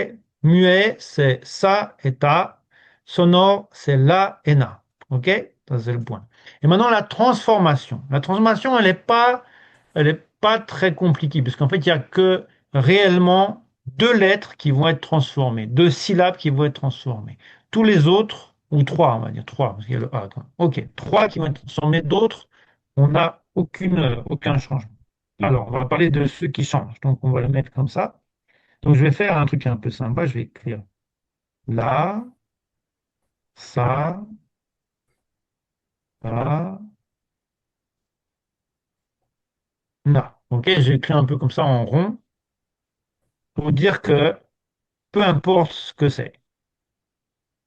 Muet, c'est ça et ta. Sonore, c'est la et na. OK. Ça, c'est le point. Et maintenant, la transformation. La transformation, elle est pas très compliquée, puisqu'en fait, il n'y a que réellement deux lettres qui vont être transformées, deux syllabes qui vont être transformées. Tous les autres, ou trois, on va dire trois, parce qu'il y a le A. OK. Trois qui vont être transformés, d'autres, on n'a aucun changement. Alors, on va parler de ceux qui changent. Donc, on va le mettre comme ça. Donc, je vais faire un truc un peu sympa. Je vais écrire là, ça, là, là. OK, j'ai écrit un peu comme ça en rond pour dire que peu importe ce que c'est.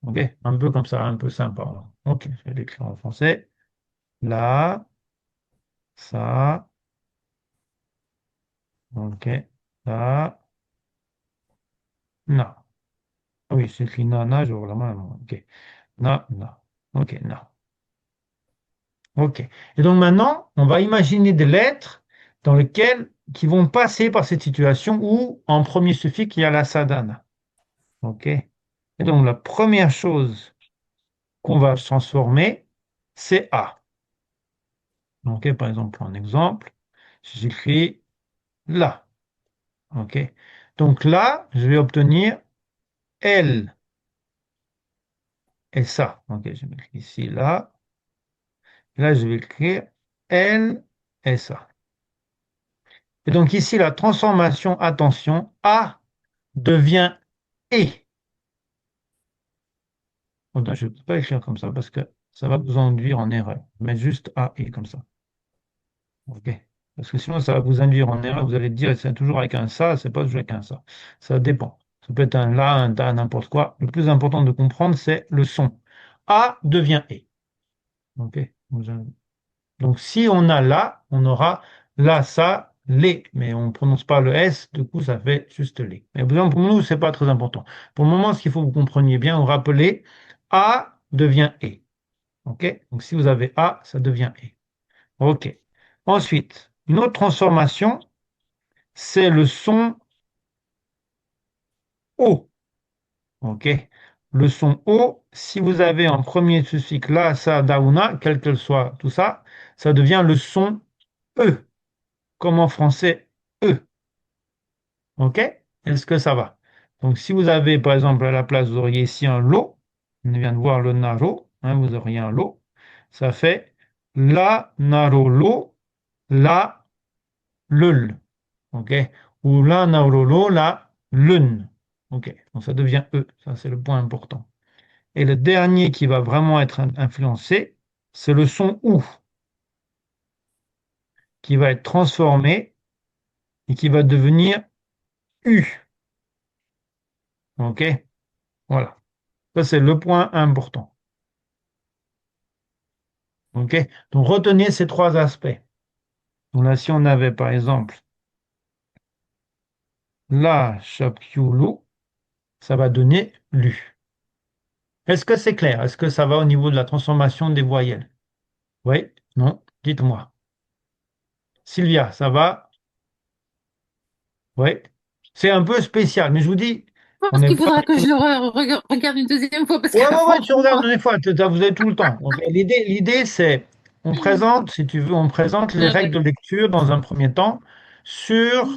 OK, un peu comme ça, un peu sympa. OK, je vais l'écrire en français. Là, ça, OK, là, na. Ah oui, c'est écrit na, na, j'ouvre la main. OK, na, na. OK, na. OK. Et donc maintenant, on va imaginer des lettres dans lesquelles qui vont passer par cette situation où en premier suffixe il y a la sadhana. OK. Et donc la première chose qu'on va transformer, c'est A. OK, par exemple, en exemple, j'écris là. OK. Donc là, je vais obtenir L et ça. OK, je vais mettre ici là. Là, je vais écrire L et ça. Et donc ici, la transformation, attention, A devient E. Bon, je ne peux pas écrire comme ça parce que ça va vous induire en erreur. Mais juste A, E comme ça. OK. Parce que sinon, ça va vous induire en erreur. Vous allez dire, c'est toujours avec un ça, c'est pas toujours avec un ça. Ça dépend. Ça peut être un là, un ta, n'importe quoi. Le plus important de comprendre, c'est le son. A devient E. OK. Donc, si on a là, on aura là, ça, les. Mais on ne prononce pas le S, du coup, ça fait juste les. Mais pour nous, c'est pas très important. Pour le moment, ce qu'il faut que vous compreniez bien, vous rappelez, A devient E. OK? Donc, si vous avez A, ça devient E. OK. Ensuite, une autre transformation, c'est le son O. OK? Le son O, si vous avez en premier suffixe la, sa, da ou na, quel qu'elle soit, tout ça, ça devient le son E, comme en français E. OK? Est-ce que ça va? Donc, si vous avez, par exemple, à la place, vous auriez ici un lo, on vient de voir le naro, hein, vous auriez un lo, ça fait la, naro, lo, la, lul. OK? Ou la, naro, lo, la, lun. OK? Donc, ça devient E. Ça, c'est le point important. Et le dernier qui va vraiment être influencé, c'est le son OU, qui va être transformé et qui va devenir U. OK? Voilà. Ça, c'est le point important. OK? Donc, retenez ces trois aspects. Donc là, si on avait, par exemple, la shapkyulu, ça va donner lu. Est-ce que c'est clair? Est-ce que ça va au niveau de la transformation des voyelles? Oui? Non? Dites-moi. Sylvia, ça va? Oui? C'est un peu spécial, mais je vous dis, Je on pense n'est qu'il pas... faudra que je le regarde une deuxième fois parce Ouais, que ouais, ouais, tu regardes franchement, une fois, vous avez tout le temps. Donc, l'idée, c'est, on présente, si tu veux, on présente les ah, règles de d'accord. lecture dans un premier temps sur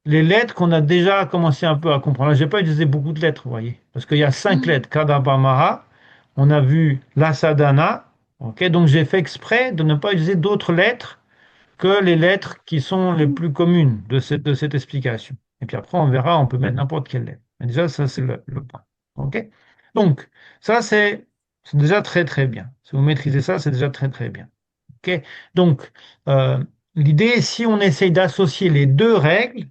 les lettres qu'on a déjà commencé un peu à comprendre. Là, j'ai pas utilisé beaucoup de lettres, vous voyez, parce qu'il y a 5 lettres, Kadabamaha. on a vu la sadhana. Ok, donc j'ai fait exprès de ne pas utiliser d'autres lettres que les lettres qui sont les plus communes de cette explication. Et puis après, on verra, on peut mettre n'importe quelle lettre. Mais déjà, ça, c'est le point. OK? Donc, ça, c'est déjà très, très bien. Si vous maîtrisez ça, c'est déjà très, très bien. OK? Donc, l'idée, si on essaye d'associer les deux règles,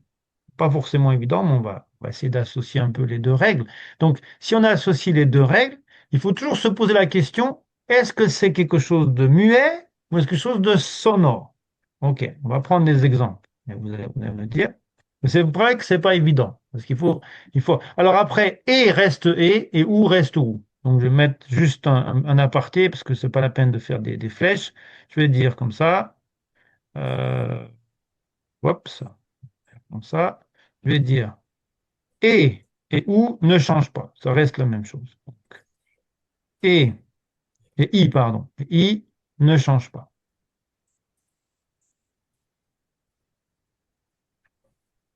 pas forcément évident, mais on va essayer d'associer un peu les deux règles. Donc, si on associe les deux règles, il faut toujours se poser la question, est-ce que c'est quelque chose de muet ou est-ce quelque chose de sonore? OK, on va prendre des exemples. Et vous allez me dire. Mais c'est vrai que c'est pas évident. Parce qu'il faut. Alors après, et reste et ou reste ou. Donc je vais mettre juste un aparté parce que c'est pas la peine de faire des flèches. Je vais dire comme ça. Euh, hop, ça, comme ça. Je vais dire et ou ne change pas. Ça reste la même chose. Donc, et i, pardon. I ne change pas.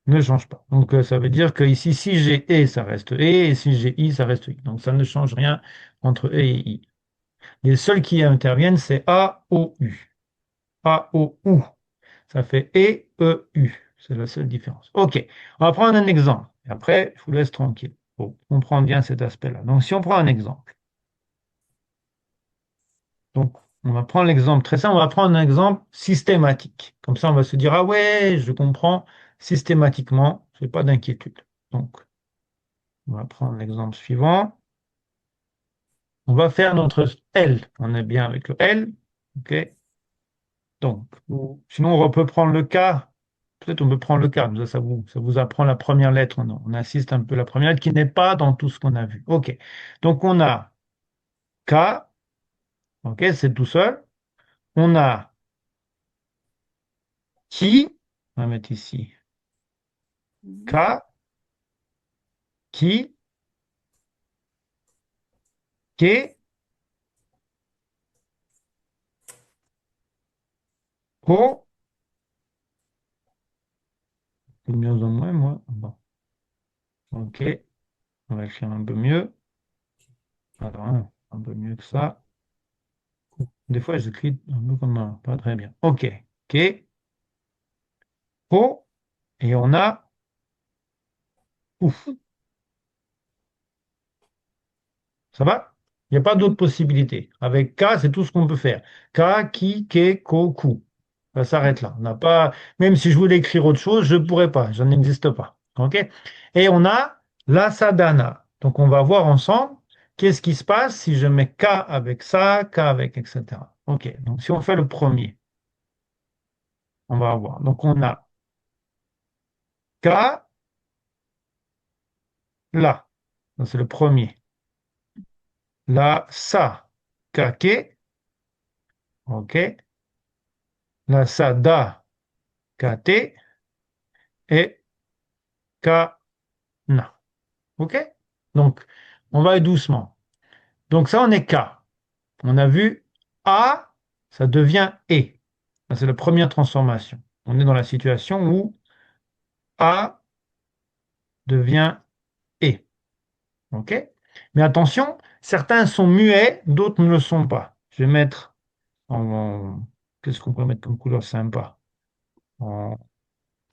Ne change pas. Donc, ça veut dire que ici, si j'ai et, ça reste et si j'ai i, ça reste i. Donc, ça ne change rien entre et i. Les seuls qui interviennent, c'est a, o, u. A, o, u. Ça fait e, u. C'est la seule différence. OK. On va prendre un exemple. Et après, je vous laisse tranquille pour comprendre bien cet aspect-là. Donc, si on prend un exemple. Donc, on va prendre l'exemple très simple. On va prendre un exemple systématique. Comme ça, on va se dire, ah ouais, je comprends systématiquement. Je n'ai pas d'inquiétude. Donc, on va prendre l'exemple suivant. On va faire notre L. On est bien avec le L. OK. Donc, sinon, on peut prendre le K. Peut-être on peut prendre le K. Ça vous apprend la première lettre. On assiste un peu à la première lettre qui n'est pas dans tout ce qu'on a vu. OK. Donc, on a K. OK, c'est tout seul. On a qui. On va mettre ici K. Qui. Ke. Ko. De mieux en moins, moi. Bon. OK. On va écrire un peu mieux. Alors, un peu mieux que ça. Des fois, j'écris un peu comme un, pas très bien. OK. Ke. Ko. Et on a ouf. Ça va? Il n'y a pas d'autre possibilité. Avec K, c'est tout ce qu'on peut faire. K, ki, ke, ko, ku. Ça s'arrête là. On n'a pas, même si je voulais écrire autre chose, je ne pourrais pas. Ça n'existe pas. OK? Et on a la sadhana. Donc, on va voir ensemble qu'est-ce qui se passe si je mets K avec ça, K avec, etc. OK. Donc, si on fait le premier, on va voir. Donc, on a K, là. Donc, c'est le premier. La sa, kake. OK. La sada, kate. Et kana. OK? Donc, on va aller doucement. Donc, ça, on est K. On a vu A, ça devient E. Ça, c'est la première transformation. On est dans la situation où A devient E. OK? Mais attention, certains sont muets, d'autres ne le sont pas. Je vais mettre qu'est-ce qu'on peut mettre comme couleur sympa? En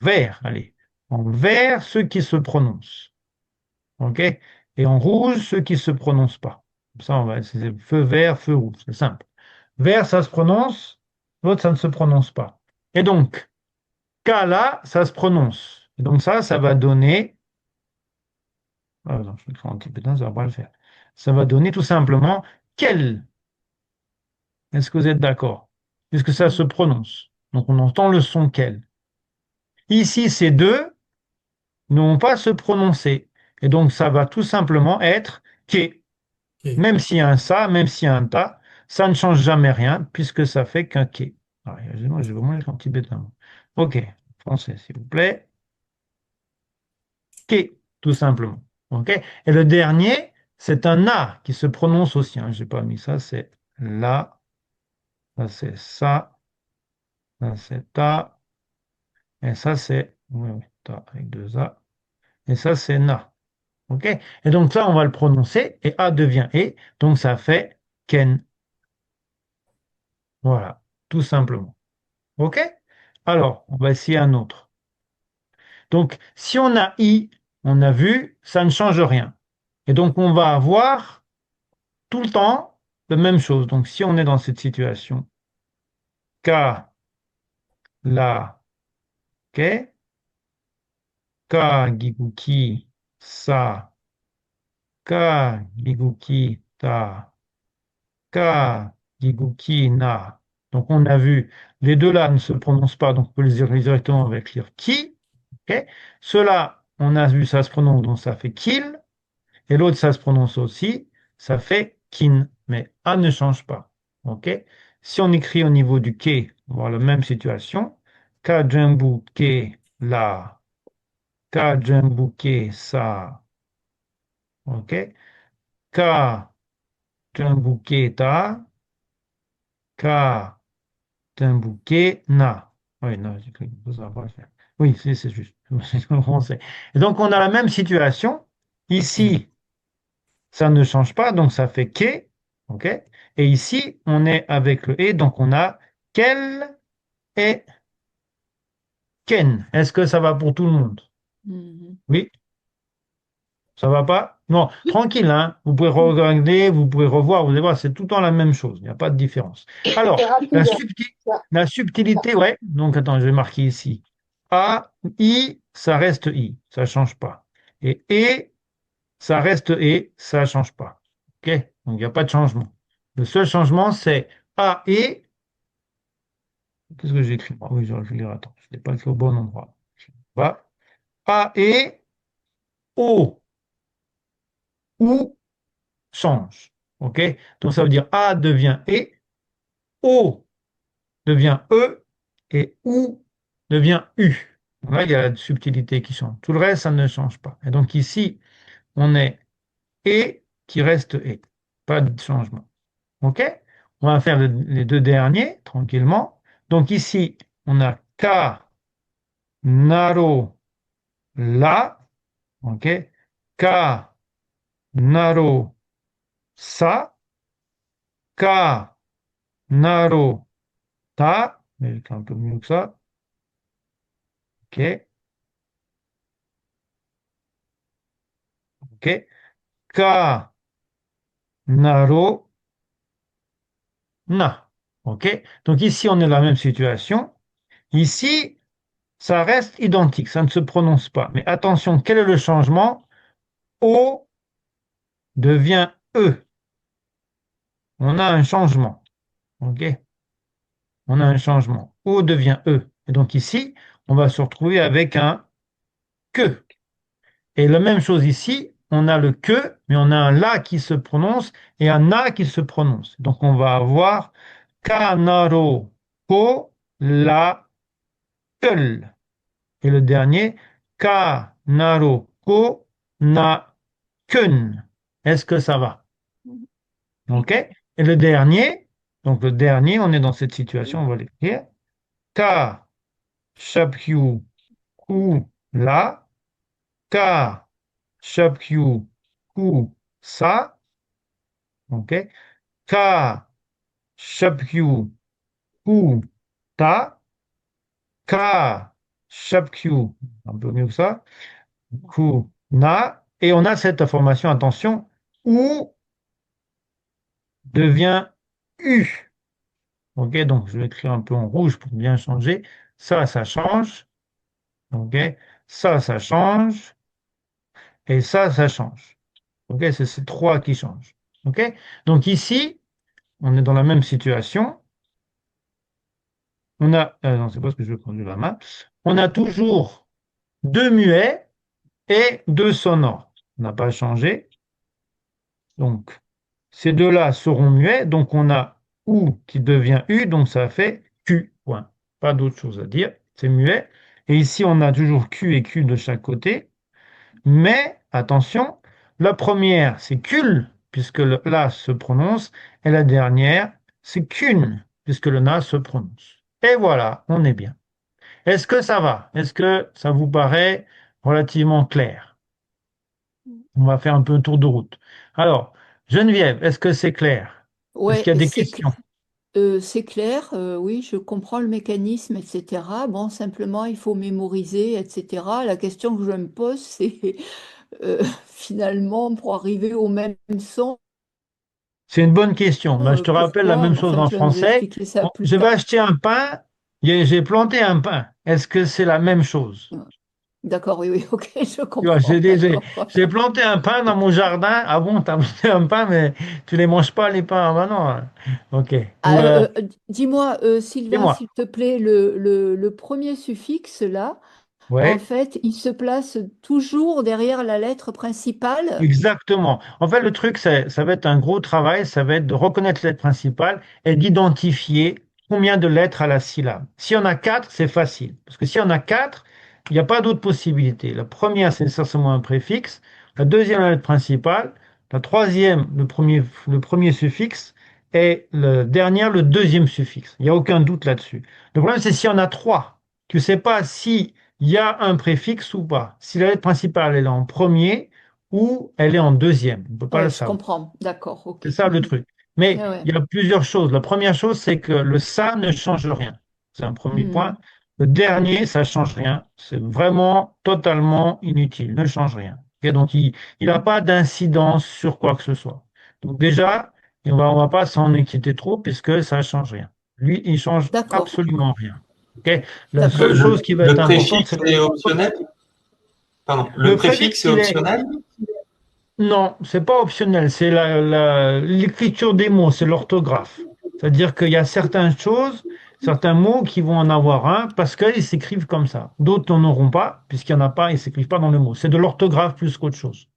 vert, allez. En vert, ceux qui se prononcent. OK? Et en rouge, ceux qui ne se prononcent pas. Comme ça, c'est feu vert, feu rouge. C'est simple. Vert, ça se prononce, l'autre, ça ne se prononce pas. Et donc, là, ça se prononce. Et donc ça va donner. Ah, non, je vais écrire un petit peu ça va pas le faire. Ça va donner tout simplement quel. Est-ce que vous êtes d'accord? Puisque ça se prononce. Donc on entend le son quel. Ici, ces deux n'ont pas se prononcer. Et donc ça va tout simplement être que. Ok. Même s'il y a un ça, même s'il y a un ta, ça ne change jamais rien puisque ça fait qu'un quai. Alors, excusez-moi, j'ai vraiment un petit bête. OK, français, s'il vous plaît. Quai, tout simplement. OK? Et le dernier, c'est un a qui se prononce aussi. Je n'ai pas mis ça, c'est la, ça c'est ça c'est ta, et ça c'est oui, ta avec deux a, et ça c'est na. OK? Et donc là, on va le prononcer et A devient E. Donc ça fait ken. Voilà, tout simplement. OK? Alors, on va essayer un autre. Donc, si on a I, on a vu, ça ne change rien. Et donc, on va avoir tout le temps la même chose. Donc, si on est dans cette situation, K, la, Ke, Ka, Giguki, Sa, Ka, Giguki, Ta, Ka, Giguki, Na. Donc, on a vu, les deux là ne se prononcent pas, donc on peut les dire directement avec lire Ki. Ok. Ceux-là, on a vu, ça se prononce, donc ça fait Kill. Et l'autre, ça se prononce aussi, ça fait kin, mais A ne change pas. OK? Si on écrit au niveau du ke, on va avoir la même situation. Ka jumbu ke la, ka jumbu ke sa. OK? Ka jumbu ke ta, ka jumbu ke na. Oui, non, j'ai cru que ça va pas le faire. Oui, c'est juste. Et donc, on a la même situation. Ici, ça ne change pas, donc ça fait que, ok? Et ici, on est avec le et, donc on a quel et ken. Est-ce que ça va pour tout le monde? Mhm. Oui, ça va pas? Non, tranquille, hein? Vous pouvez regarder, vous pouvez revoir, vous allez voir, c'est tout le temps la même chose, il n'y a pas de différence. Alors, C'est rapide. la, Ça. la subtilité, ouais, donc attends, je vais marquer ici. A, I, ça reste I, ça change pas. Et, ça reste et, ça change pas. OK? Donc, il n'y a pas de changement. Le seul changement, c'est A et. Qu'est-ce que j'ai écrit? Ah oui, je vais lire. Attends, je n'ai pas écrit au bon endroit. Voilà. A et O ou change. OK? Donc, ça veut dire A devient E, O devient E et OU devient U. Donc là, il y a la subtilité qui change. Tout le reste, ça ne change pas. Et donc, ici, on est E qui reste E. Pas de changement. OK? On va faire les deux derniers tranquillement. Donc ici, on a ka, naro, la. OK? Ka, naro, sa. Ka, naro, ta. Mais c'est un peu mieux que ça. OK? OK? Ka, naro, na. OK? Donc ici, on est dans la même situation. Ici, ça reste identique. Ça ne se prononce pas. Mais attention, quel est le changement? O devient E. On a un changement. OK? On a un changement. O devient E. Et donc ici, on va se retrouver avec un que. Et la même chose ici, on a le que, mais on a un la qui se prononce et un na qui se prononce. Donc on va avoir kanaro ko la keul. Et le dernier, kanaro ko na kun. Est-ce que ça va? OK? Et le dernier, donc le dernier, on est dans cette situation, on va l'écrire. Ka, shapyu, ku, la. Ka, shapyu, ku, sa. OK? Ka, shapyu, ku, ta. Ka, shapyu, un peu mieux que ça. Ku, na. Et on a cette information, attention, ou devient u. OK? Donc je vais écrire un peu en rouge pour bien changer. Ça change. OK? Ça change. Et ça change. OK? C'est ces trois qui changent. OK? Donc ici, on est dans la même situation. On a, non, c'est pas ce que je veux prendre de la main. On a toujours deux muets et deux sonores. On n'a pas changé. Donc, ces deux-là seront muets. Donc, on a OU qui devient U. Donc, ça fait Q. Point. Pas d'autre chose à dire. C'est muet. Et ici, on a toujours Q et Q de chaque côté. Mais, attention, la première, c'est cul, puisque le la se prononce, et la dernière, c'est qu'une, puisque le na se prononce. Et voilà, on est bien. Est-ce que ça va? Est-ce que ça vous paraît relativement clair? On va faire un peu un tour de route. Alors, Geneviève, est-ce que c'est clair? Est-ce qu'il y a Ouais, des questions? c'est clair, oui, je comprends le mécanisme, etc. Bon, simplement, il faut mémoriser, etc. La question que je me pose, c'est finalement, pour arriver au même son, C'est une bonne question. Ben, je te rappelle la pourquoi? même chose Enfin, en tu vas nous français. expliquer ça plus Je vais tard. acheter un pain, j'ai planté un pain. Est-ce que c'est la même chose? D'accord, oui, oui, ok, je Tu vois, comprends, d'accord. j'ai planté un pain dans mon jardin. Ah bon, t'as planté un pain, mais tu les manges pas, les pains. Ah ben non, hein. Ok. Ou, Ah, dis-moi, Sylvain, dis-moi. s'il te plaît, le premier suffixe, là, en Ouais. fait, il se place toujours derrière la lettre principale. Exactement. En fait, le truc, ça va être un gros travail, ça va être de reconnaître les lettres principales et d'identifier combien de lettres à la syllabe. Si on a quatre, c'est facile. Parce que si on a quatre, il n'y a pas d'autre possibilité. La première, c'est nécessairement un préfixe. La deuxième, la lettre principale. La troisième, le premier suffixe. Et le dernier, le deuxième suffixe. Il n'y a aucun doute là-dessus. Le problème, c'est si on a trois. Tu ne sais pas si il y a un préfixe ou pas. Si la lettre principale, elle est en premier ou elle est en deuxième. On ne peut pas le Ouais, je savoir. comprends, d'accord, C'est ok. ça le Mhm. truc. Mais Ouais, ouais. il y a plusieurs choses. La première chose, c'est que le ça ne change rien. C'est un premier point. Mhm. Le dernier, ça change rien. C'est vraiment totalement inutile. Ne change rien. Ok, donc, il n'a pas d'incidence sur quoi que ce soit. Donc, déjà, on va pas s'en inquiéter trop puisque ça ne change rien. Lui, il change D'accord, absolument rien. Ok. La d'accord. seule chose qui va être Le importante, préfixe c'est est optionnel? Pardon, le le préfixe, préfixe est il est. optionnel? Non, c'est pas optionnel, c'est l'écriture des mots, c'est l'orthographe. C'est-à-dire qu'il y a certaines choses, certains mots qui vont en avoir un parce qu'ils s'écrivent comme ça. D'autres n'en auront pas, puisqu'il n'y en a pas, ils ne s'écrivent pas dans le mot. C'est de l'orthographe plus qu'autre chose.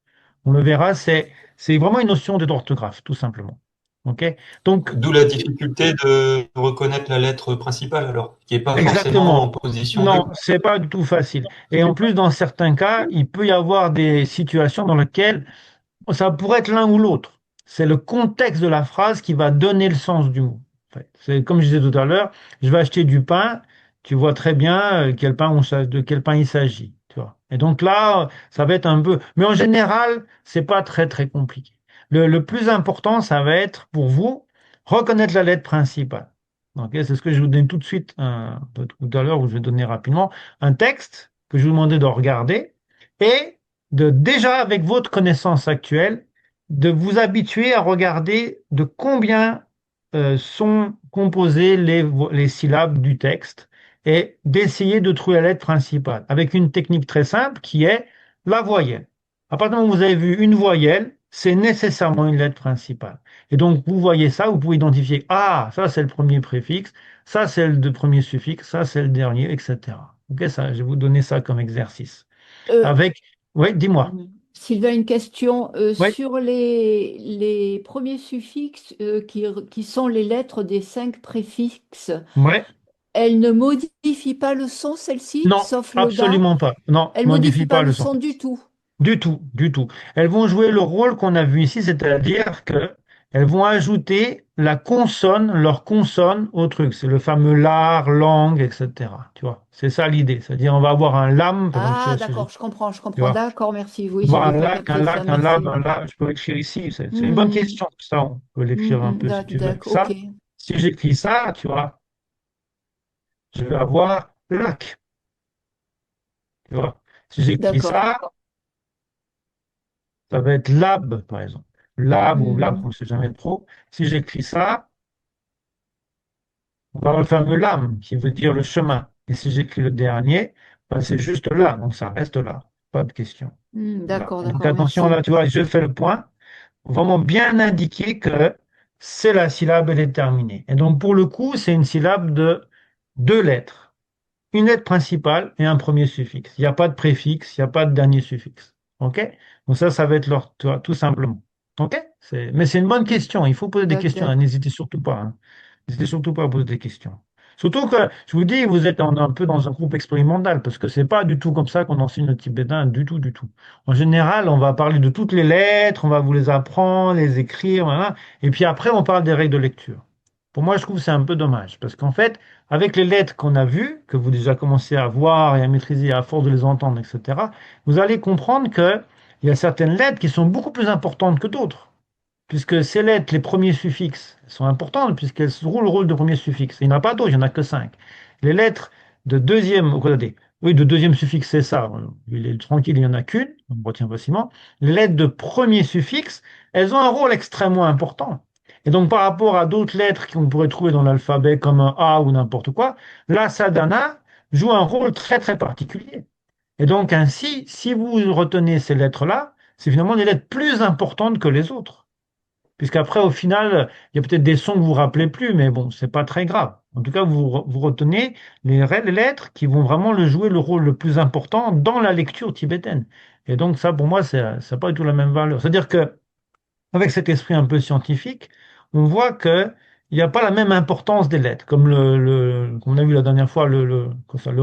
On le verra, c'est vraiment une notion d'orthographe, tout simplement. OK? Donc, D'où la difficulté de reconnaître la lettre principale, alors, qui n'est pas forcément en exactement. position Non, d'égale. c'est pas du tout facile. Et en plus, dans certains cas, il peut y avoir des situations dans lesquelles ça pourrait être l'un ou l'autre. C'est le contexte de la phrase qui va donner le sens du mot. En fait. C'est comme je disais tout à l'heure, je vais acheter du pain, tu vois très bien de quel pain il s'agit, tu vois. Et donc là, ça va être un peu, mais en général, c'est pas très très compliqué. Le plus important, ça va être pour vous reconnaître la lettre principale. Ok, c'est ce que je vous donne tout de suite, tout à l'heure, où je vais donner rapidement un texte que je vous demandais de regarder et de déjà avec votre connaissance actuelle, de vous habituer à regarder de combien sont composées les syllabes du texte et d'essayer de trouver la lettre principale avec une technique très simple qui est la voyelle. À partir du moment où vous avez vu une voyelle, c'est nécessairement une lettre principale. Et donc, vous voyez ça, vous pouvez identifier, ah, ça c'est le premier préfixe, ça c'est le premier suffixe, ça c'est le dernier, etc. Ok, ça, je vais vous donner ça comme exercice. Euh, Avec, oui, dis-moi. Sylvain, une question Oui, sur les premiers suffixes qui sont les lettres des 5 préfixes. ouais. Elles ne modifient pas le son, celles-ci, Non, sauf le bas. absolument pas. Non, Elles modifie modifient pas pas le le son. son du tout. Du tout, du tout. Elles vont jouer le rôle qu'on a vu ici, c'est-à-dire que elles vont ajouter leur consonne au truc. C'est le fameux lar, langue, etc. Tu vois, c'est ça l'idée. C'est-à-dire, on va avoir un lam, par exemple, Ah, d'accord, je tu comprends. vois, D'accord, merci. Oui, on va avoir j'avais pas un capté ça, lac, un lab, merci. un la. Je peux l'écrire ici. C'est une bonne Hmm, question. Ça, on peut l'écrire un peu si tu veux. ok. Ça, si j'écris ça, tu vois, je vais avoir lac. Tu vois, si j'écris D'accord. ça, ça va être lab, par exemple. Lab ou lab, on Hmm, ne sait jamais trop. Si j'écris ça, on va avoir le fameux lam, qui veut dire le chemin. Et si j'écris le dernier, ben, c'est juste là, donc ça reste là. Pas de question. Voilà. d'accord, Donc d'accord, attention merci. là, tu vois, je fais le point. Vraiment bien indiquer que c'est la syllabe, elle est terminée. Et donc pour le coup, c'est une syllabe de deux lettres. Une lettre principale et un premier suffixe. Il n'y a pas de préfixe, il n'y a pas de dernier suffixe. OK? Donc ça va être leur, tu vois, tout simplement. OK? Mais c'est une bonne question. Il faut poser des questions, hein. D'accord. N'hésitez surtout pas, hein. N'hésitez surtout pas à poser des questions. Surtout que, je vous dis, vous êtes un peu dans un groupe expérimental, parce que c'est pas du tout comme ça qu'on enseigne le tibétain, du tout, du tout. En général, on va parler de toutes les lettres, on va vous les apprendre, les écrire, voilà. Et puis après, on parle des règles de lecture. Pour moi, je trouve que c'est un peu dommage, parce qu'en fait, avec les lettres qu'on a vues, que vous déjà commencé à voir et à maîtriser à force de les entendre, etc., vous allez comprendre que il y a certaines lettres qui sont beaucoup plus importantes que d'autres, puisque ces lettres, les premiers suffixes, sont importantes, puisqu'elles jouent le rôle de premier suffixe. Il n'y en a pas d'autres, il n'y en a que 5. Les lettres de deuxième, attendez, oui, de deuxième suffixe, c'est ça. Il est tranquille, il n'y en a qu'une, on retient facilement. Les lettres de premier suffixe, elles ont un rôle extrêmement important. Et donc, par rapport à d'autres lettres qu'on pourrait trouver dans l'alphabet, comme un A ou n'importe quoi, la sadhana joue un rôle très, très particulier. Et donc, ainsi, si vous retenez ces lettres-là, c'est finalement des lettres plus importantes que les autres. Puisqu'après, au final, il y a peut-être des sons que vous vous rappelez plus, mais bon, c'est pas très grave. En tout cas, vous retenez les lettres qui vont vraiment jouer le rôle le plus important dans la lecture tibétaine. Et donc, ça, pour moi, ça n'a pas du tout la même valeur. C'est-à-dire que avec cet esprit un peu scientifique, on voit que il n'y a pas la même importance des lettres. Comme comme on a vu la dernière fois, le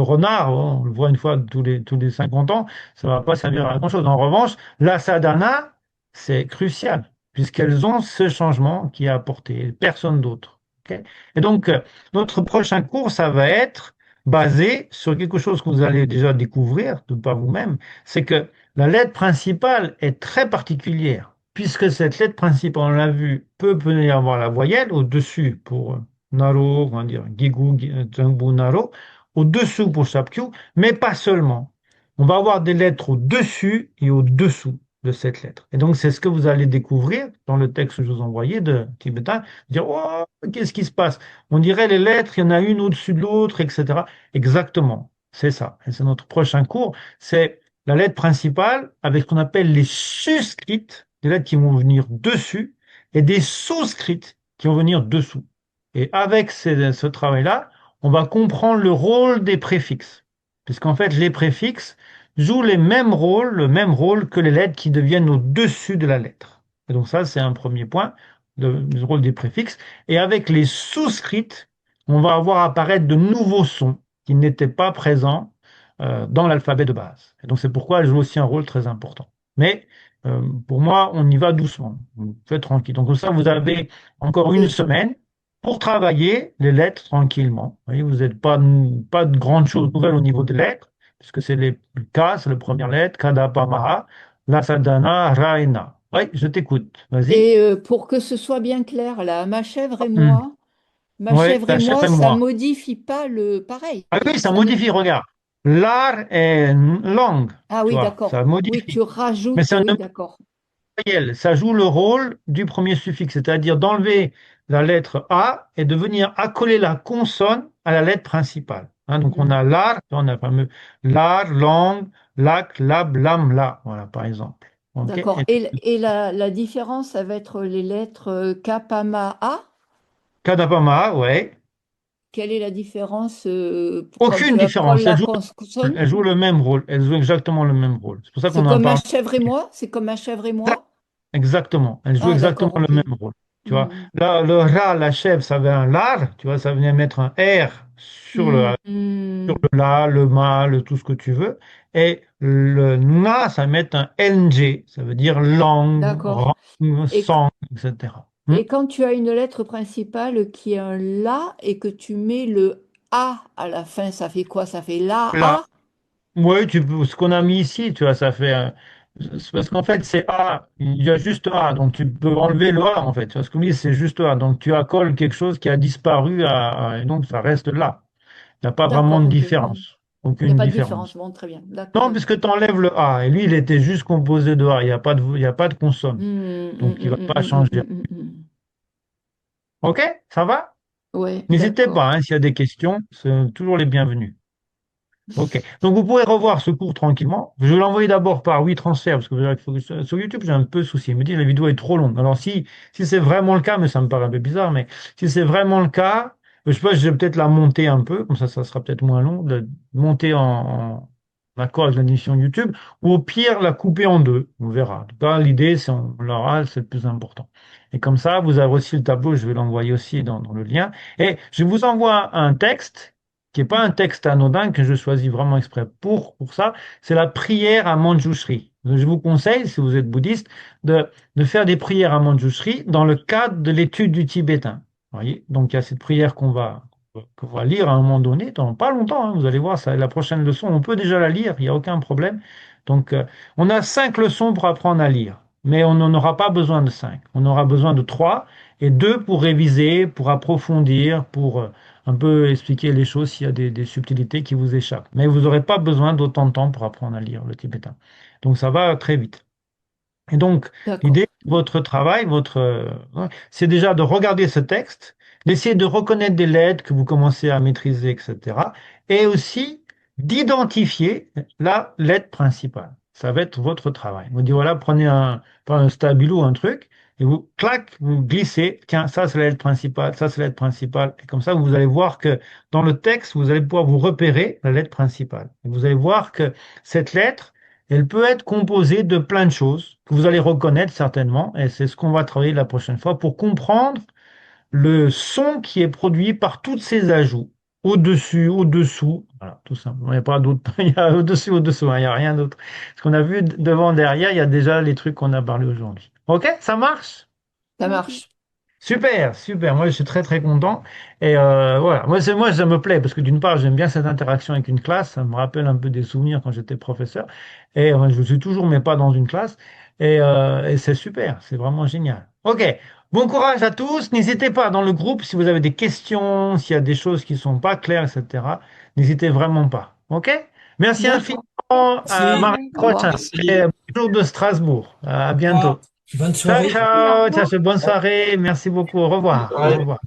renard, on le voit une fois tous les 50 ans, ça ne va pas servir à grand-chose. En revanche, la sadhana, c'est crucial, puisqu'elles ont ce changement qui a apporté personne d'autre. Ok. Et donc, notre prochain cours, ça va être basé sur quelque chose que vous allez déjà découvrir, de par vous-même, c'est que la lettre principale est très particulière, puisque cette lettre principale, on l'a vu, peut y avoir la voyelle au-dessus pour Naro, on va dire Gigu, Jangbu, Naro, au-dessous pour Shapkyu, mais pas seulement. On va avoir des lettres au-dessus et au-dessous de cette lettre. Et donc, c'est ce que vous allez découvrir dans le texte que je vous envoyais de tibétain, dire, oh, qu'est-ce qui se passe? On dirait les lettres, il y en a une au-dessus de l'autre, etc. Exactement, c'est ça. Et c'est notre prochain cours, c'est la lettre principale avec ce qu'on appelle les suscrites, des lettres qui vont venir dessus, et des souscrites qui vont venir dessous. Et avec ce travail-là, on va comprendre le rôle des préfixes. Puisqu'en fait, les préfixes jouent le même rôle que les lettres qui deviennent au-dessus de la lettre. Et donc ça, c'est un premier point, le rôle des préfixes. Et avec les souscrites, on va avoir apparaître de nouveaux sons qui n'étaient pas présents dans l'alphabet de base. Et donc c'est pourquoi elle joue aussi un rôle très important. Mais pour moi, on y va doucement, faites tranquille. Donc comme ça, vous avez encore une Oui. semaine pour travailler les lettres tranquillement. Vous voyez, vous n'êtes pas de grandes choses nouvelles au niveau des lettres, puisque c'est les K, c'est la première lettre, Kadapa Maha, La Sadhana, Raina. Oui, je t'écoute. Vas-y. Et pour que ce soit bien clair, là, Hmm. ma Oui, chèvre la et chef moi, et ça moi. modifie pas le pareil. Ah oui, ça Ça ne- modifie, regarde. L'art est langue, Ah tu oui, vois, d'accord. ça Oui, modifie. tu Mais rajoutes, c'est un oui, d'accord. voyelle. Ça joue le rôle du premier suffixe, c'est-à-dire d'enlever la lettre A et de venir accoler la consonne à la lettre principale. Hein, donc on Mhm. a l'ar, on a le fameux lar, langue, lac, lab, lam, la, voilà par exemple. Ok. D'accord. Et la différence, ça va être les lettres Kapama A. Kadapama, ouais. Quelle est la différence quand Aucune tu accoles différence. la consonne? Elle joue le même rôle. Elle joue exactement le même rôle. C'est pour ça C'est qu'on en comme ma parle. chèvre et moi? C'est comme ma chèvre et moi? Exactement. Elle joue Ah, d'accord, exactement le ok. même rôle. Tu vois, Mhm. là, le ra, la chèvre, ça avait un lar. Tu vois, ça venait mettre un R sur Mhm. le la, le ma, le tout ce que tu veux. Et le na, ça met un ng, ça veut dire langue, D'accord. Et, sang, etc. Hmm. et quand tu as une lettre principale qui est un la et que tu mets le A à la fin, ça fait quoi? Ça fait la Là, A? oui, ce qu'on a mis ici, tu vois, ça fait. C'est parce qu'en fait, c'est A, il y a juste A, donc tu peux enlever le A, en fait. Tu vois, ce qu'on dit, c'est juste A. Donc tu accoles quelque chose qui a disparu, et donc ça reste là. Il n'y a pas vraiment D'accord, de ok. Mhm. différence. Il n'y a Aucune pas de différence. différence. Bon, très bien. D'accord, Non, d'accord. puisque tu enlèves le A. Et lui, il était juste composé de A. Il y a pas de consonne. Mhm, Donc, il ne va mhm, pas mhm, changer. mhm, mhm, mhm. OK? Ça va? Ouais, N'hésitez d'accord. pas, hein, s'il y a des questions, c'est toujours les bienvenus. OK. Donc, vous pouvez revoir ce cours tranquillement. Je vais l'envoyer d'abord par WeTransfer, parce que vous verrez sur YouTube, j'ai un peu de souci. Il me dit la vidéo est trop longue. Alors, si c'est vraiment le cas, mais ça me paraît un peu bizarre, mais si c'est vraiment le cas, je sais pas, je vais peut-être la monter un peu, comme ça sera peut-être moins long, de monter en accord avec la mission YouTube, ou au pire, la couper en deux. On verra. En tout cas, l'idée, c'est on l'aura, c'est le plus important. Et comme ça, vous avez aussi le tableau, je vais l'envoyer aussi dans le lien. Et je vous envoie un texte qui n'est pas un texte anodin que je choisis vraiment exprès pour ça, c'est la prière à Manjushri. Je vous conseille, si vous êtes bouddhiste, de faire des prières à Manjushri dans le cadre de l'étude du tibétain. Vous voyez. Donc il y a cette prière qu'on va lire à un moment donné, dans pas longtemps, hein, vous allez voir, ça, la prochaine leçon, on peut déjà la lire, il n'y a aucun problème. Donc, on a 5 leçons pour apprendre à lire, mais on n'en aura pas besoin de 5. On aura besoin de 3 et 2 pour réviser, pour approfondir, pour un peu expliquer les choses s'il y a des subtilités qui vous échappent. Mais vous n'aurez pas besoin d'autant de temps pour apprendre à lire le tibétain. Donc, ça va très vite. Et donc, D'accord. l'idée de votre travail, c'est déjà de regarder ce texte, d'essayer de reconnaître des lettres que vous commencez à maîtriser, etc. Et aussi d'identifier la lettre principale. Ça va être votre travail. Vous dites, voilà, prenez un stabilo, un truc, et vous, clac, vous glissez, tiens, ça c'est la lettre principale, ça c'est la lettre principale. Et comme ça, vous allez voir que dans le texte, vous allez pouvoir vous repérer la lettre principale. Et vous allez voir que cette lettre, elle peut être composée de plein de choses que vous allez reconnaître certainement, et c'est ce qu'on va travailler la prochaine fois pour comprendre le son qui est produit par tous ces ajouts. Au-dessus, au-dessous, voilà, tout simplement. Il n'y a pas d'autre, il y a au-dessus, au-dessous, hein, il n'y a rien d'autre. Ce qu'on a vu devant, derrière, il y a déjà les trucs qu'on a parlé aujourd'hui. OK, ça marche? Ça marche. Super, super. Moi, je suis très, très content. Et voilà. Moi, ça me plaît parce que d'une part, j'aime bien cette interaction avec une classe. Ça me rappelle un peu des souvenirs quand j'étais professeur. Et je suis toujours mes pas dans une classe. Et c'est super. C'est vraiment génial. OK. Bon courage à tous. N'hésitez pas dans le groupe si vous avez des questions, s'il y a des choses qui sont pas claires, etc. N'hésitez vraiment pas. OK? Merci D'accord. infiniment. À Merci. mardi Au revoir. prochain. Merci. Et bonjour de Strasbourg. À Au bientôt. revoir. Bonne Ciao, soirée. ciao. Ciao, bonne soirée. Merci beaucoup. Au revoir. Au Ouais. revoir.